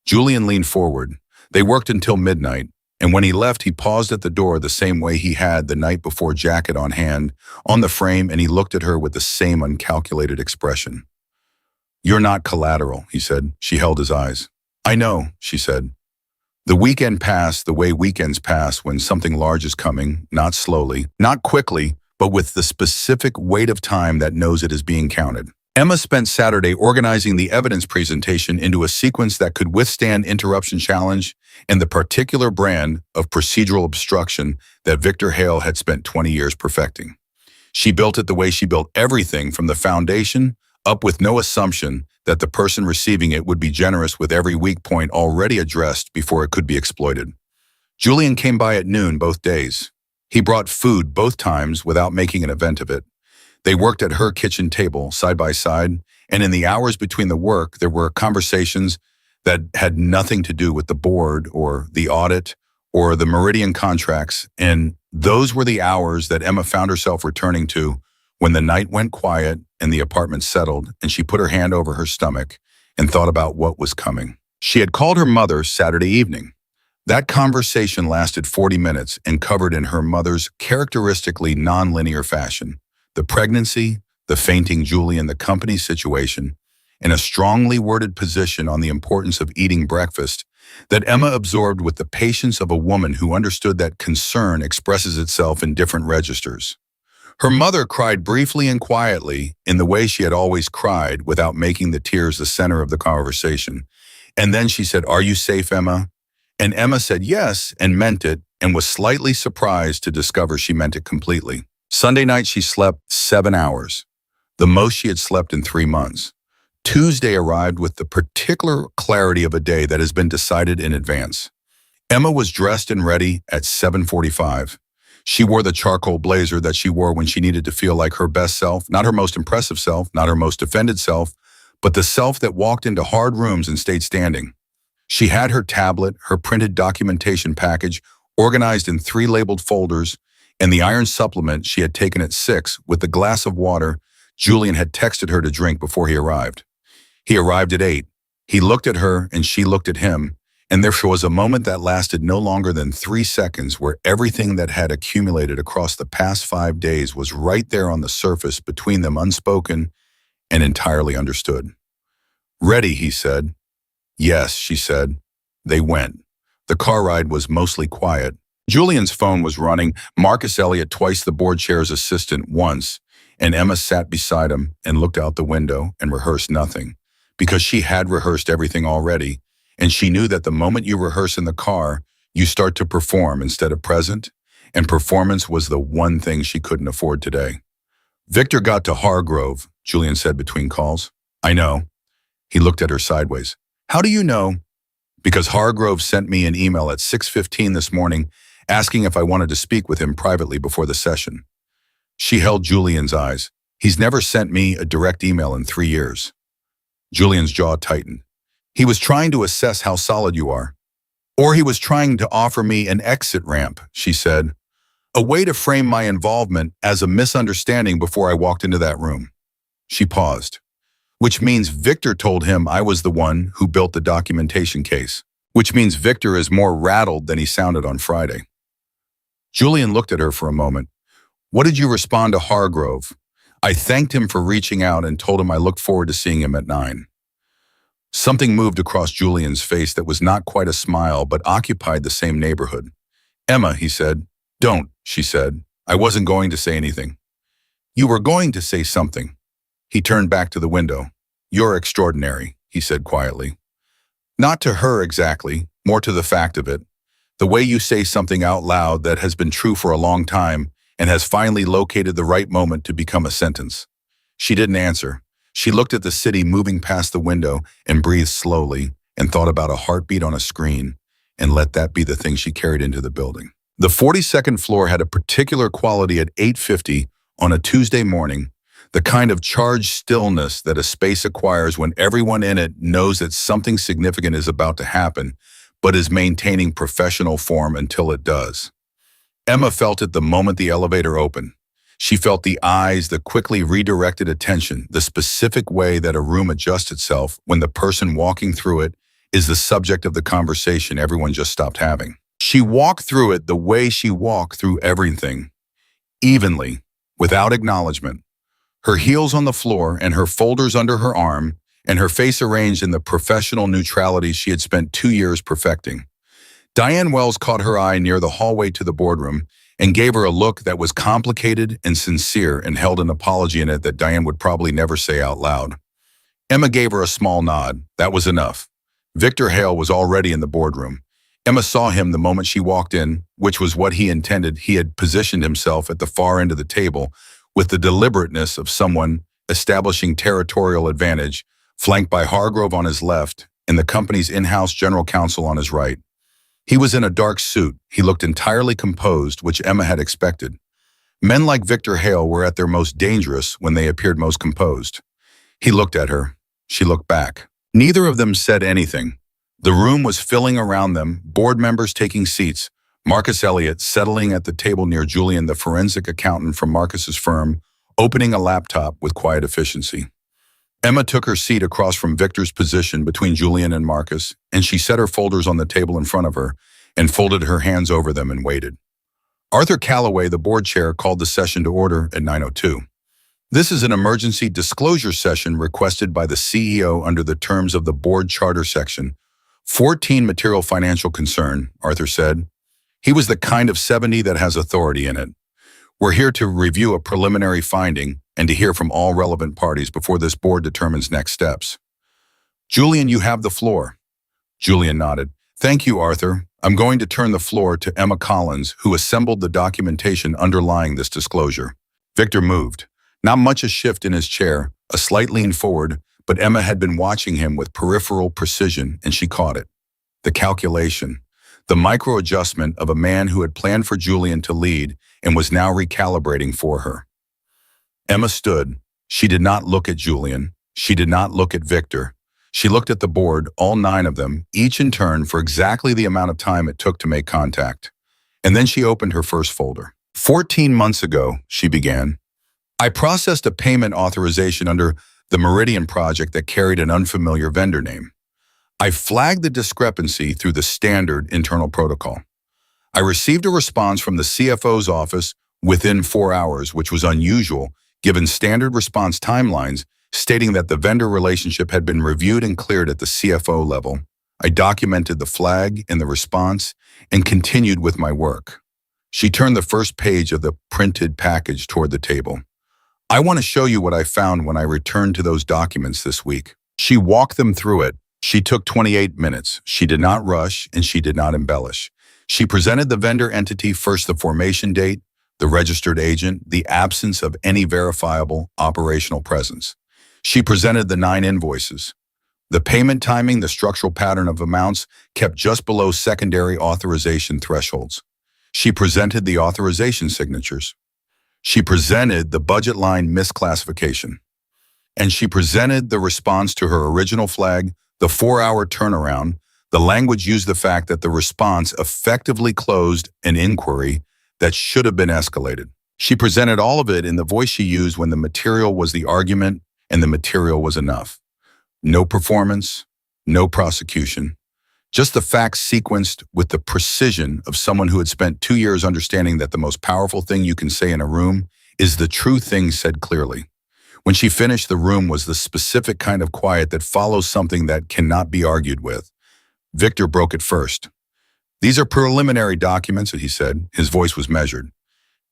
Julian leaned forward. They worked until midnight, and when he left, he paused at the door the same way he had the night before, jacket on hand, on the frame, and he looked at her with the same uncalculated expression. You're not collateral, he said. She held his eyes. I know, she said. The weekend passed the way weekends pass when something large is coming, not slowly, not quickly, but with the specific weight of time that knows it is being counted. Emma spent Saturday organizing the evidence presentation into a sequence that could withstand interruption challenge and the particular brand of procedural obstruction that Victor Hale had spent 20 years perfecting. She built it the way she built everything from the foundation up, with no assumption that the person receiving it would be generous with every weak point already addressed before it could be exploited. Julian came by at noon both days. He brought food both times without making an event of it. They worked at her kitchen table, side by side, and in the hours between the work, there were conversations that had nothing to do with the board or the audit or the Meridian contracts, and those were the hours that Emma found herself returning to when the night went quiet and the apartment settled, and she put her hand over her stomach and thought about what was coming. She had called her mother Saturday evening. That conversation lasted 40 minutes and covered in her mother's characteristically nonlinear fashion the pregnancy, the fainting Julian, the company situation, and a strongly worded position on the importance of eating breakfast that Emma absorbed with the patience of a woman who understood that concern expresses itself in different registers. Her mother cried briefly and quietly in the way she had always cried without making the tears the center of the conversation. And then she said, "Are you safe, Emma?" And Emma said yes and meant it and was slightly surprised to discover she meant it completely. Sunday night she slept 7 hours, the most she had slept in 3 months. Tuesday arrived with the particular clarity of a day that has been decided in advance. Emma was dressed and ready at 7:45. She wore the charcoal blazer that she wore when she needed to feel like her best self, not her most impressive self, not her most offended self, but the self that walked into hard rooms and stayed standing. She had her tablet, her printed documentation package, organized in 3 labeled folders, and the iron supplement she had taken at 6 with the glass of water Julian had texted her to drink before he arrived. He arrived at 8. He looked at her and she looked at him, and there was a moment that lasted no longer than 3 seconds where everything that had accumulated across the past 5 days was right there on the surface between them, unspoken and entirely understood. "Ready," he said. "Yes," she said. They went. The car ride was mostly quiet. Julian's phone was running, Marcus Elliott twice the board chair's assistant once, and Emma sat beside him and looked out the window and rehearsed nothing, because she had rehearsed everything already, and she knew that the moment you rehearse in the car, you start to perform instead of present, and performance was the one thing she couldn't afford today. "Victor got to Hargrove," Julian said between calls. "I know." He looked at her sideways. "How do you know?" "Because Hargrove sent me an email at 6:15 this morning asking if I wanted to speak with him privately before the session." She held Julian's eyes. "He's never sent me a direct email in 3 years." Julian's jaw tightened. "He was trying to assess how solid you are. Or he was trying to offer me an exit ramp," she said. "A way to frame my involvement as a misunderstanding before I walked into that room." She paused. "Which means Victor told him I was the one who built the documentation case. Which means Victor is more rattled than he sounded on Friday." Julian looked at her for a moment. "What did you respond to Hargrove?" "I thanked him for reaching out and told him I looked forward to seeing him at 9. Something moved across Julian's face that was not quite a smile but occupied the same neighborhood. "Emma," he said. "Don't," she said. "I wasn't going to say anything." "You were going to say something." He turned back to the window. "You're extraordinary," he said quietly. Not to her exactly, more to the fact of it. The way you say something out loud that has been true for a long time and has finally located the right moment to become a sentence. She didn't answer. She looked at the city moving past the window and breathed slowly and thought about a heartbeat on a screen and let that be the thing she carried into the building. The 42nd floor had a particular quality at 8:50 on a Tuesday morning, the kind of charged stillness that a space acquires when everyone in it knows that something significant is about to happen, but is maintaining professional form until it does. Emma felt it the moment the elevator opened. She felt the eyes, the quickly redirected attention, the specific way that a room adjusts itself when the person walking through it is the subject of the conversation everyone just stopped having. She walked through it the way she walked through everything, evenly, without acknowledgement. Her heels on the floor and her folders under her arm, and her face arranged in the professional neutrality she had spent 2 years perfecting. Diane Wells caught her eye near the hallway to the boardroom and gave her a look that was complicated and sincere and held an apology in it that Diane would probably never say out loud. Emma gave her a small nod. That was enough. Victor Hale was already in the boardroom. Emma saw him the moment she walked in, which was what he intended. He had positioned himself at the far end of the table with the deliberateness of someone establishing territorial advantage, flanked by Hargrove on his left and the company's in-house general counsel on his right. He was in a dark suit. He looked entirely composed, which Emma had expected. Men like Victor Hale were at their most dangerous when they appeared most composed. He looked at her. She looked back. Neither of them said anything. The room was filling around them, board members taking seats, Marcus Elliott settling at the table near Julian, the forensic accountant from Marcus's firm, opening a laptop with quiet efficiency. Emma took her seat across from Victor's position between Julian and Marcus, and she set her folders on the table in front of her and folded her hands over them and waited. Arthur Calloway, the board chair, called the session to order at 9:02. This is an emergency disclosure session requested by the CEO under the terms of the board charter section 14 material financial concern, Arthur said. He was the kind of 70 that has authority in it. We're here to review a preliminary finding and to hear from all relevant parties before this board determines next steps. Julian, you have the floor. Julian nodded. Thank you, Arthur. I'm going to turn the floor to Emma Collins, who assembled the documentation underlying this disclosure. Victor moved. Not much a shift in his chair, a slight lean forward, but Emma had been watching him with peripheral precision, and she caught it. The calculation. The micro-adjustment of a man who had planned for Julian to lead and was now recalibrating for her. Emma stood. She did not look at Julian. She did not look at Victor. She looked at the board, all 9 of them, each in turn for exactly the amount of time it took to make contact. And then she opened her first folder. 14 months ago, she began, I processed a payment authorization under the Meridian project that carried an unfamiliar vendor name. I flagged the discrepancy through the standard internal protocol. I received a response from the CFO's office within 4 hours, which was unusual given standard response timelines, stating that the vendor relationship had been reviewed and cleared at the CFO level. I documented the flag and the response and continued with my work. She turned the first page of the printed package toward the table. I want to show you what I found when I returned to those documents this week. She walked them through it. She took 28 minutes. She did not rush and she did not embellish. She presented the vendor entity first, the formation date, the registered agent, the absence of any verifiable operational presence. She presented the 9 invoices. The payment timing, the structural pattern of amounts kept just below secondary authorization thresholds. She presented the authorization signatures. She presented the budget line misclassification. And she presented the response to her original flag, the 4-hour turnaround. The language used the fact that the response effectively closed an inquiry that should have been escalated. She presented all of it in the voice she used when the material was the argument and the material was enough. No performance, no prosecution, just the facts sequenced with the precision of someone who had spent 2 years understanding that the most powerful thing you can say in a room is the true thing said clearly. When she finished, the room was the specific kind of quiet that follows something that cannot be argued with. Victor broke it first. These are preliminary documents, he said. His voice was measured.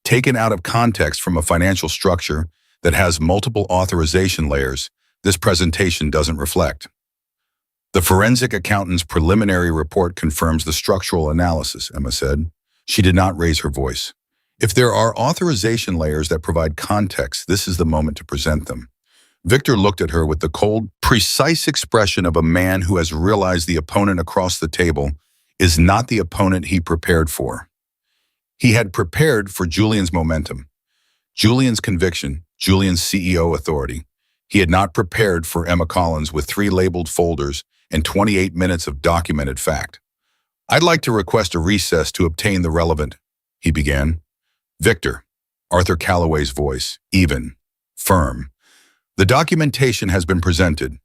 Taken out of context from a financial structure that has multiple authorization layers, this presentation doesn't reflect. The forensic accountant's preliminary report confirms the structural analysis, Emma said. She did not raise her voice. If there are authorization layers that provide context, this is the moment to present them. Victor looked at her with the cold, precise expression of a man who has realized the opponent across the table is not the opponent he prepared for. He had prepared for Julian's momentum, Julian's conviction, Julian's CEO authority. He had not prepared for Emma Collins with 3 labeled folders and 28 minutes of documented fact. I'd like to request a recess to obtain the relevant, he began. Victor, Arthur Calloway's voice, even, firm. The documentation has been presented.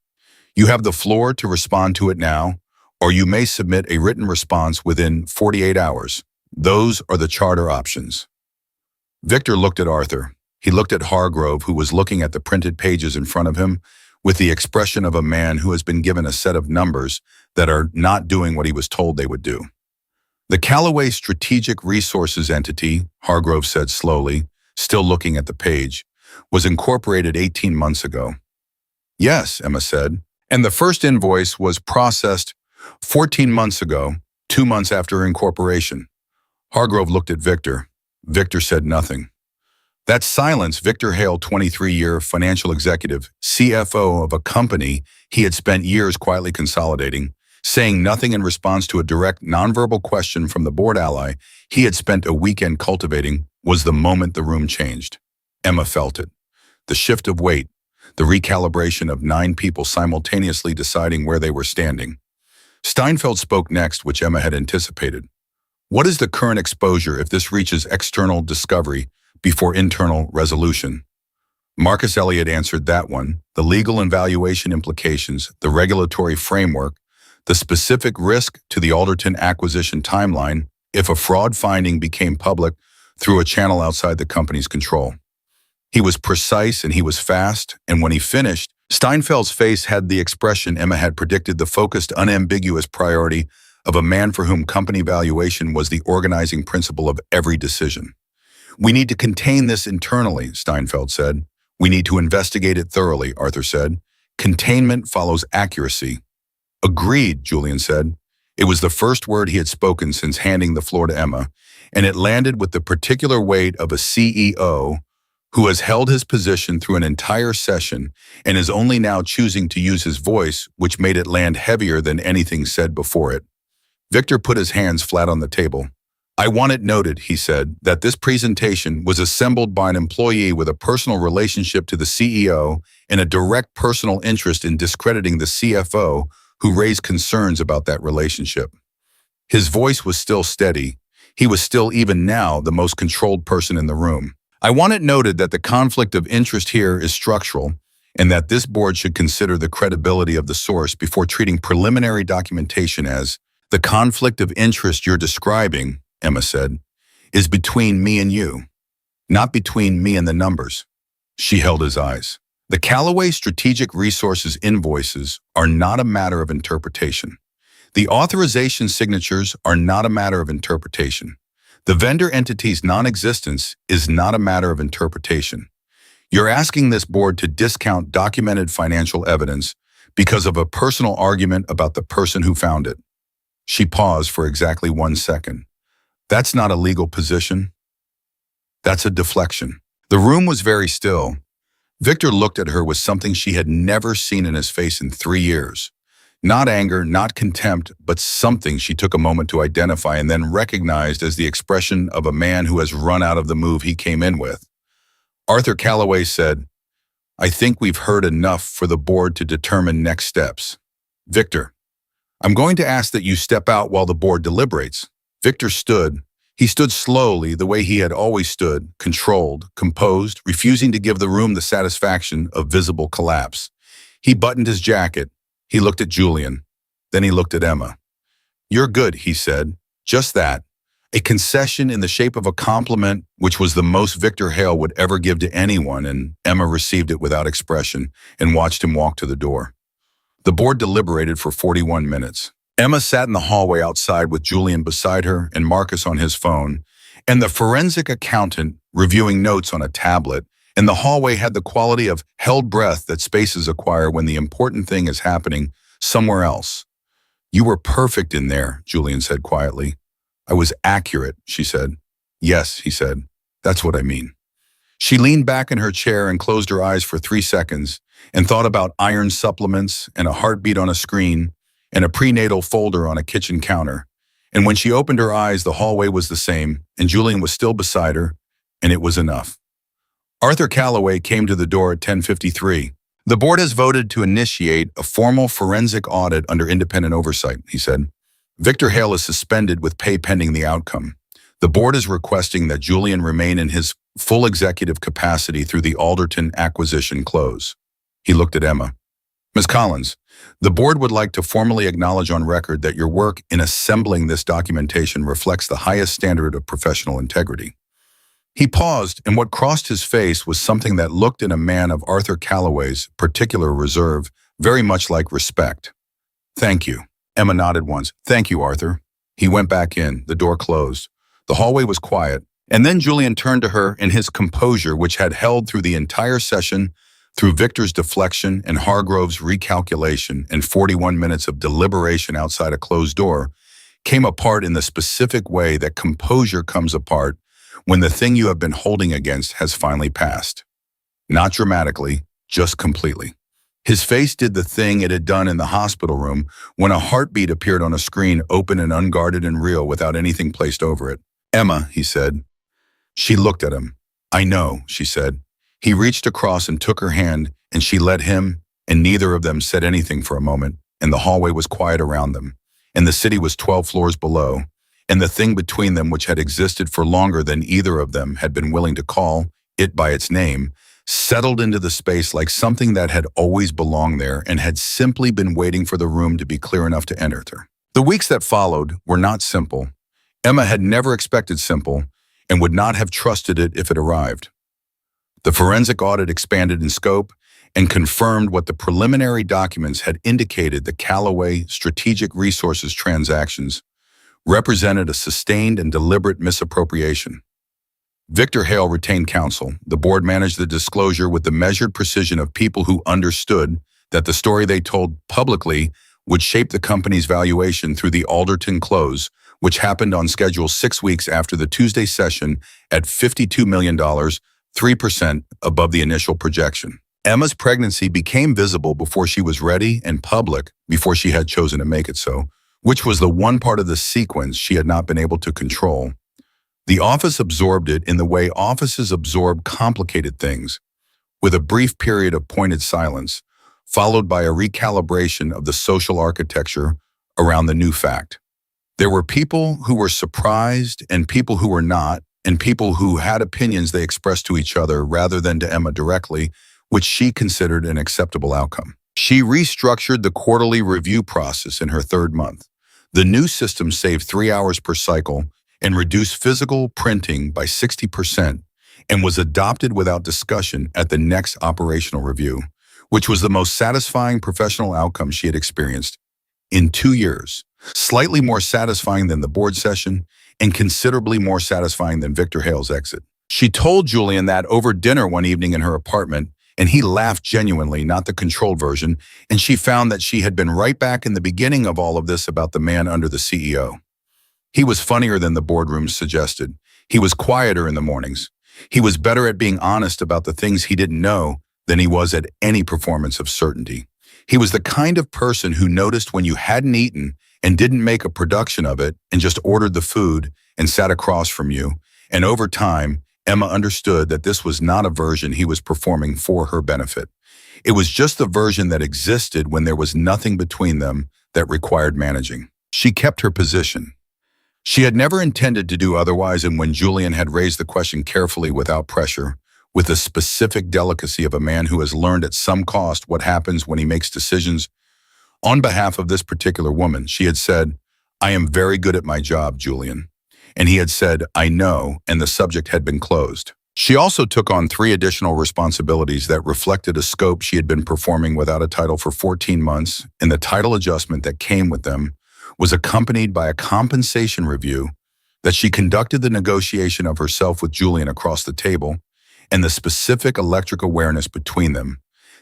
You have the floor to respond to it now, or you may submit a written response within 48 hours. Those are the charter options. Victor looked at Arthur. He looked at Hargrove, who was looking at the printed pages in front of him with the expression of a man who has been given a set of numbers that are not doing what he was told they would do. The Calloway Strategic Resources entity, Hargrove said slowly, still looking at the page, was incorporated 18 months ago. Yes, Emma said, and the first invoice was processed 14 months ago, 2 months after incorporation. Hargrove looked at Victor. Victor said nothing. That silence, Victor Hale, 23-year financial executive, CFO of a company he had spent years quietly consolidating, saying nothing in response to a direct nonverbal question from the board ally he had spent a weekend cultivating, was the moment the room changed. Emma felt it. The shift of weight, the recalibration of 9 people simultaneously deciding where they were standing. Steinfeld spoke next, which Emma had anticipated. What is the current exposure if this reaches external discovery before internal resolution? Marcus Elliott answered that one, the legal and valuation implications, the regulatory framework, the specific risk to the Alderton acquisition timeline if a fraud finding became public through a channel outside the company's control. He was precise and he was fast, and when he finished, Steinfeld's face had the expression Emma had predicted, the focused, unambiguous priority of a man for whom company valuation was the organizing principle of every decision. "We need to contain this internally," Steinfeld said. "We need to investigate it thoroughly," Arthur said. "Containment follows accuracy." "Agreed," Julian said. It was the first word he had spoken since handing the floor to Emma, and it landed with the particular weight of a CEO who has held his position through an entire session and is only now choosing to use his voice, which made it land heavier than anything said before it. Victor put his hands flat on the table. "I want it noted," he said, "that this presentation was assembled by an employee with a personal relationship to the CEO and a direct personal interest in discrediting the CFO who raised concerns about that relationship." His voice was still steady. He was still, even now, the most controlled person in the room. "I want it noted that the conflict of interest here is structural, and that this board should consider the credibility of the source before treating preliminary documentation as the conflict of interest you're describing," Emma said, "is between me and you, not between me and the numbers." She held his eyes. "The Callaway Strategic Resources invoices are not a matter of interpretation. The authorization signatures are not a matter of interpretation. The vendor entity's non-existence is not a matter of interpretation. You're asking this board to discount documented financial evidence because of a personal argument about the person who found it." She paused for exactly 1 second. "That's not a legal position. That's a deflection." The room was very still. Victor looked at her with something she had never seen in his face in 3 years. Not anger, not contempt, but something she took a moment to identify and then recognized as the expression of a man who has run out of the move he came in with. Arthur Callaway said, "I think we've heard enough for the board to determine next steps. Victor, I'm going to ask that you step out while the board deliberates." Victor stood. He stood slowly, the way he had always stood, controlled, composed, refusing to give the room the satisfaction of visible collapse. He buttoned his jacket. He looked at Julian. Then he looked at Emma. "You're good," he said. "Just that. A concession in the shape of a compliment, which was the most Victor Hale would ever give to anyone," and Emma received it without expression and watched him walk to the door. The board deliberated for 41 minutes. Emma sat in the hallway outside with Julian beside her and Marcus on his phone, and the forensic accountant reviewing notes on a tablet, and the hallway had the quality of held breath that spaces acquire when the important thing is happening somewhere else. "You were perfect in there," Julian said quietly. "I was accurate," she said. "Yes," he said. "That's what I mean." She leaned back in her chair and closed her eyes for 3 seconds and thought about iron supplements and a heartbeat on a screen and a prenatal folder on a kitchen counter. And when she opened her eyes, the hallway was the same, and Julian was still beside her, and it was enough. Arthur Callaway came to the door at 10:53. "The board has voted to initiate a formal forensic audit under independent oversight," he said. "Victor Hale is suspended with pay pending the outcome. The board is requesting that Julian remain in his full executive capacity through the Alderton acquisition close." He looked at Emma. "Ms. Collins, the board would like to formally acknowledge on record that your work in assembling this documentation reflects the highest standard of professional integrity." He paused, and what crossed his face was something that looked in a man of Arthur Callaway's particular reserve, very much like respect. "Thank you." Emma nodded once. "Thank you, Arthur." He went back in. The door closed. The hallway was quiet, and then Julian turned to her in his composure, which had held through the entire session, through Victor's deflection and Hargrove's recalculation and 41 minutes of deliberation outside a closed door, came apart in the specific way that composure comes apart when the thing you have been holding against has finally passed. Not dramatically, just completely. His face did the thing it had done in the hospital room when a heartbeat appeared on a screen, open and unguarded and real, without anything placed over it. "Emma," he said. She looked at him. "I know," she said. He reached across and took her hand, and she let him, and neither of them said anything for a moment, and the hallway was quiet around them, and the city was 12 floors below, and the thing between them, which had existed for longer than either of them had been willing to call it by its name, settled into the space like something that had always belonged there and had simply been waiting for the room to be clear enough to enter her. The weeks that followed were not simple. Emma had never expected simple and would not have trusted it if it arrived. The forensic audit expanded in scope, and confirmed what the preliminary documents had indicated: the Callaway Strategic Resources transactions represented a sustained and deliberate misappropriation. Victor Hale retained counsel. The board managed the disclosure with the measured precision of people who understood that the story they told publicly would shape the company's valuation through the Alderton close, which happened on schedule 6 weeks after the Tuesday session at $52 million, 3% above the initial projection. Emma's pregnancy became visible before she was ready and public before she had chosen to make it so, which was the one part of the sequence she had not been able to control. The office absorbed it in the way offices absorb complicated things, with a brief period of pointed silence, followed by a recalibration of the social architecture around the new fact. There were people who were surprised and people who were not, and people who had opinions they expressed to each other rather than to Emma directly, which she considered an acceptable outcome. She restructured the quarterly review process in her third month. The new system saved 3 hours per cycle and reduced physical printing by 60%, and was adopted without discussion at the next operational review, which was the most satisfying professional outcome she had experienced in 2 years. Slightly more satisfying than the board session, and considerably more satisfying than Victor Hale's exit. She told Julian that over dinner one evening in her apartment, and he laughed genuinely, not the controlled version, and she found that she had been right back in the beginning of all of this about the man under the CEO. He was funnier than the boardroom suggested. He was quieter in the mornings. He was better at being honest about the things he didn't know than he was at any performance of certainty. He was the kind of person who noticed when you hadn't eaten and didn't make a production of it and just ordered the food and sat across from you. And over time, Emma understood that this was not a version he was performing for her benefit. It was just the version that existed when there was nothing between them that required managing. She kept her position. She had never intended to do otherwise, and when Julian had raised the question carefully without pressure, with the specific delicacy of a man who has learned at some cost what happens when he makes decisions on behalf of this particular woman, she had said, "I am very good at my job, Julian." And he had said, "I know," and the subject had been closed. She also took on 3 additional responsibilities that reflected a scope she had been performing without a title for 14 months, and the title adjustment that came with them was accompanied by a compensation review that she conducted the negotiation of herself with Julian across the table, and the specific electric awareness between them,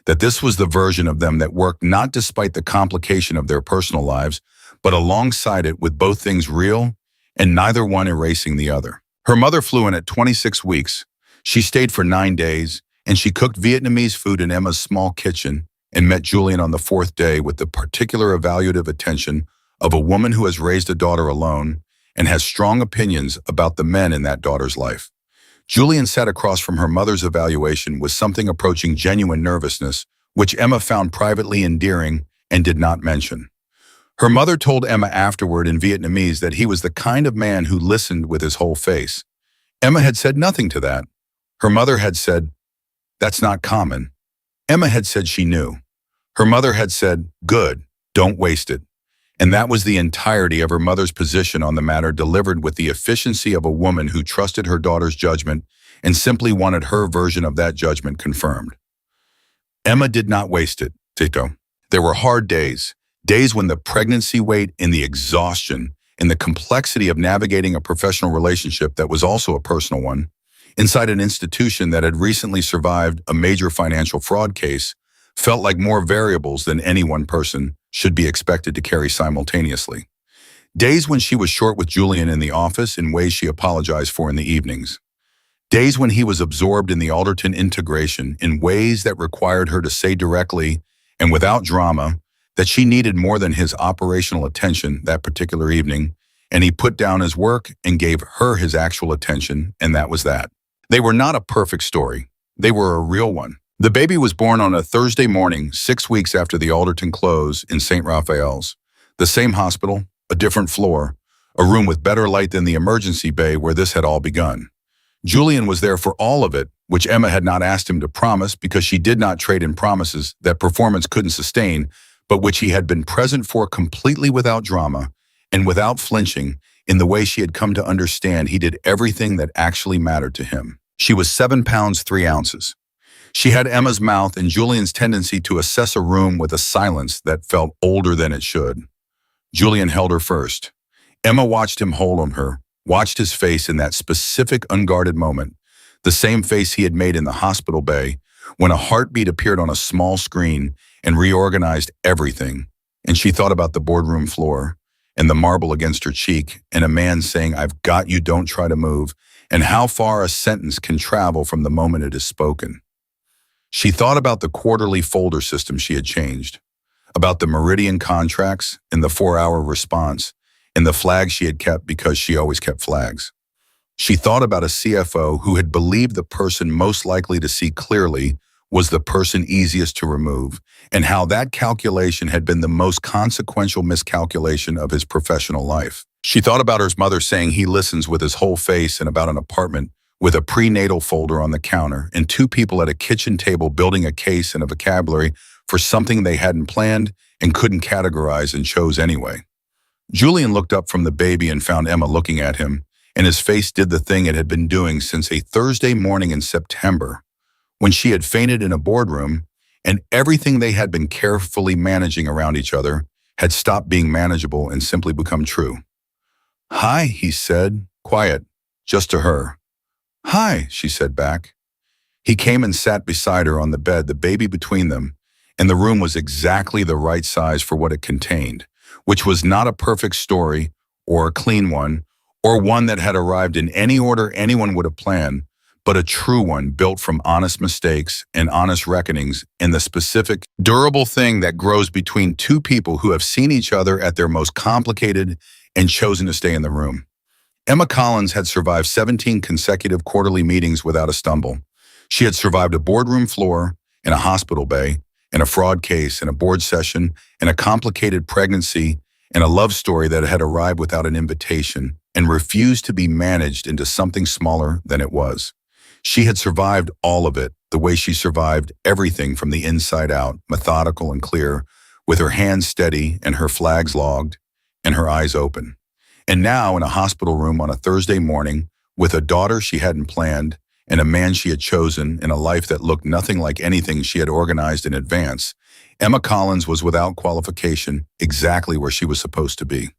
that this was the version of them that worked not despite the complication of their personal lives, but alongside it with both things real and neither one erasing the other. Her mother flew in at 26 weeks. She stayed for 9 days, and she cooked Vietnamese food in Emma's small kitchen and met Julian on the 4th day with the particular evaluative attention of a woman who has raised a daughter alone and has strong opinions about the men in that daughter's life. Julian sat across from her mother's evaluation with something approaching genuine nervousness, which Emma found privately endearing and did not mention. Her mother told Emma afterward in Vietnamese that he was the kind of man who listened with his whole face. Emma had said nothing to that. Her mother had said, "That's not common." Emma had said she knew. Her mother had said, "Good, don't waste it." And that was the entirety of her mother's position on the matter, delivered with the efficiency of a woman who trusted her daughter's judgment and simply wanted her version of that judgment confirmed. Emma did not waste it, Tito. There were hard days when the pregnancy weight and the exhaustion and the complexity of navigating a professional relationship that was also a personal one, inside an institution that had recently survived a major financial fraud case, felt like more variables than any one person should be expected to carry simultaneously. Days when she was short with Julian in the office in ways she apologized for in the evenings. Days when he was absorbed in the Alderton integration in ways that required her to say directly and without drama that she needed more than his operational attention that particular evening, and he put down his work and gave her his actual attention, and that was that. They were not a perfect story. They were a real one. The baby was born on a Thursday morning, 6 weeks after the Alderton close in St. Raphael's. The same hospital, a different floor, a room with better light than the emergency bay where this had all begun. Julian was there for all of it, which Emma had not asked him to promise because she did not trade in promises that performance couldn't sustain, but which he had been present for completely without drama and without flinching in the way she had come to understand he did everything that actually mattered to him. She was 7 pounds 3 ounces. She had Emma's mouth and Julian's tendency to assess a room with a silence that felt older than it should. Julian held her first. Emma watched him hold on her, watched his face in that specific unguarded moment, the same face he had made in the hospital bay, when a heartbeat appeared on a small screen and reorganized everything. And she thought about the boardroom floor, and the marble against her cheek, and a man saying, "I've got you, don't try to move," and how far a sentence can travel from the moment it is spoken. She thought about the quarterly folder system she had changed, about the Meridian contracts and the 4-hour response, and the flags she had kept because she always kept flags. She thought about a CFO who had believed the person most likely to see clearly was the person easiest to remove, and how that calculation had been the most consequential miscalculation of his professional life. She thought about her mother saying he listens with his whole face, and about an apartment with a prenatal folder on the counter and 2 people at a kitchen table building a case and a vocabulary for something they hadn't planned and couldn't categorize and chose anyway. Julian looked up from the baby and found Emma looking at him, and his face did the thing it had been doing since a Thursday morning in September, when she had fainted in a boardroom, and everything they had been carefully managing around each other had stopped being manageable and simply become true. "Hi," he said, quiet, just to her. "Hi," she said back. He came and sat beside her on the bed, the baby between them, and the room was exactly the right size for what it contained, which was not a perfect story or a clean one, or one that had arrived in any order anyone would have planned, but a true one built from honest mistakes and honest reckonings in the specific, durable thing that grows between 2 people who have seen each other at their most complicated and chosen to stay in the room. Emma Collins had survived 17 consecutive quarterly meetings without a stumble. She had survived a boardroom floor, and a hospital bay, and a fraud case, and a board session, and a complicated pregnancy, and a love story that had arrived without an invitation and refused to be managed into something smaller than it was. She had survived all of it, the way she survived everything from the inside out, methodical and clear, with her hands steady and her flags logged and her eyes open. And now in a hospital room on a Thursday morning, with a daughter she hadn't planned and a man she had chosen in a life that looked nothing like anything she had organized in advance, Emma Collins was without qualification exactly where she was supposed to be.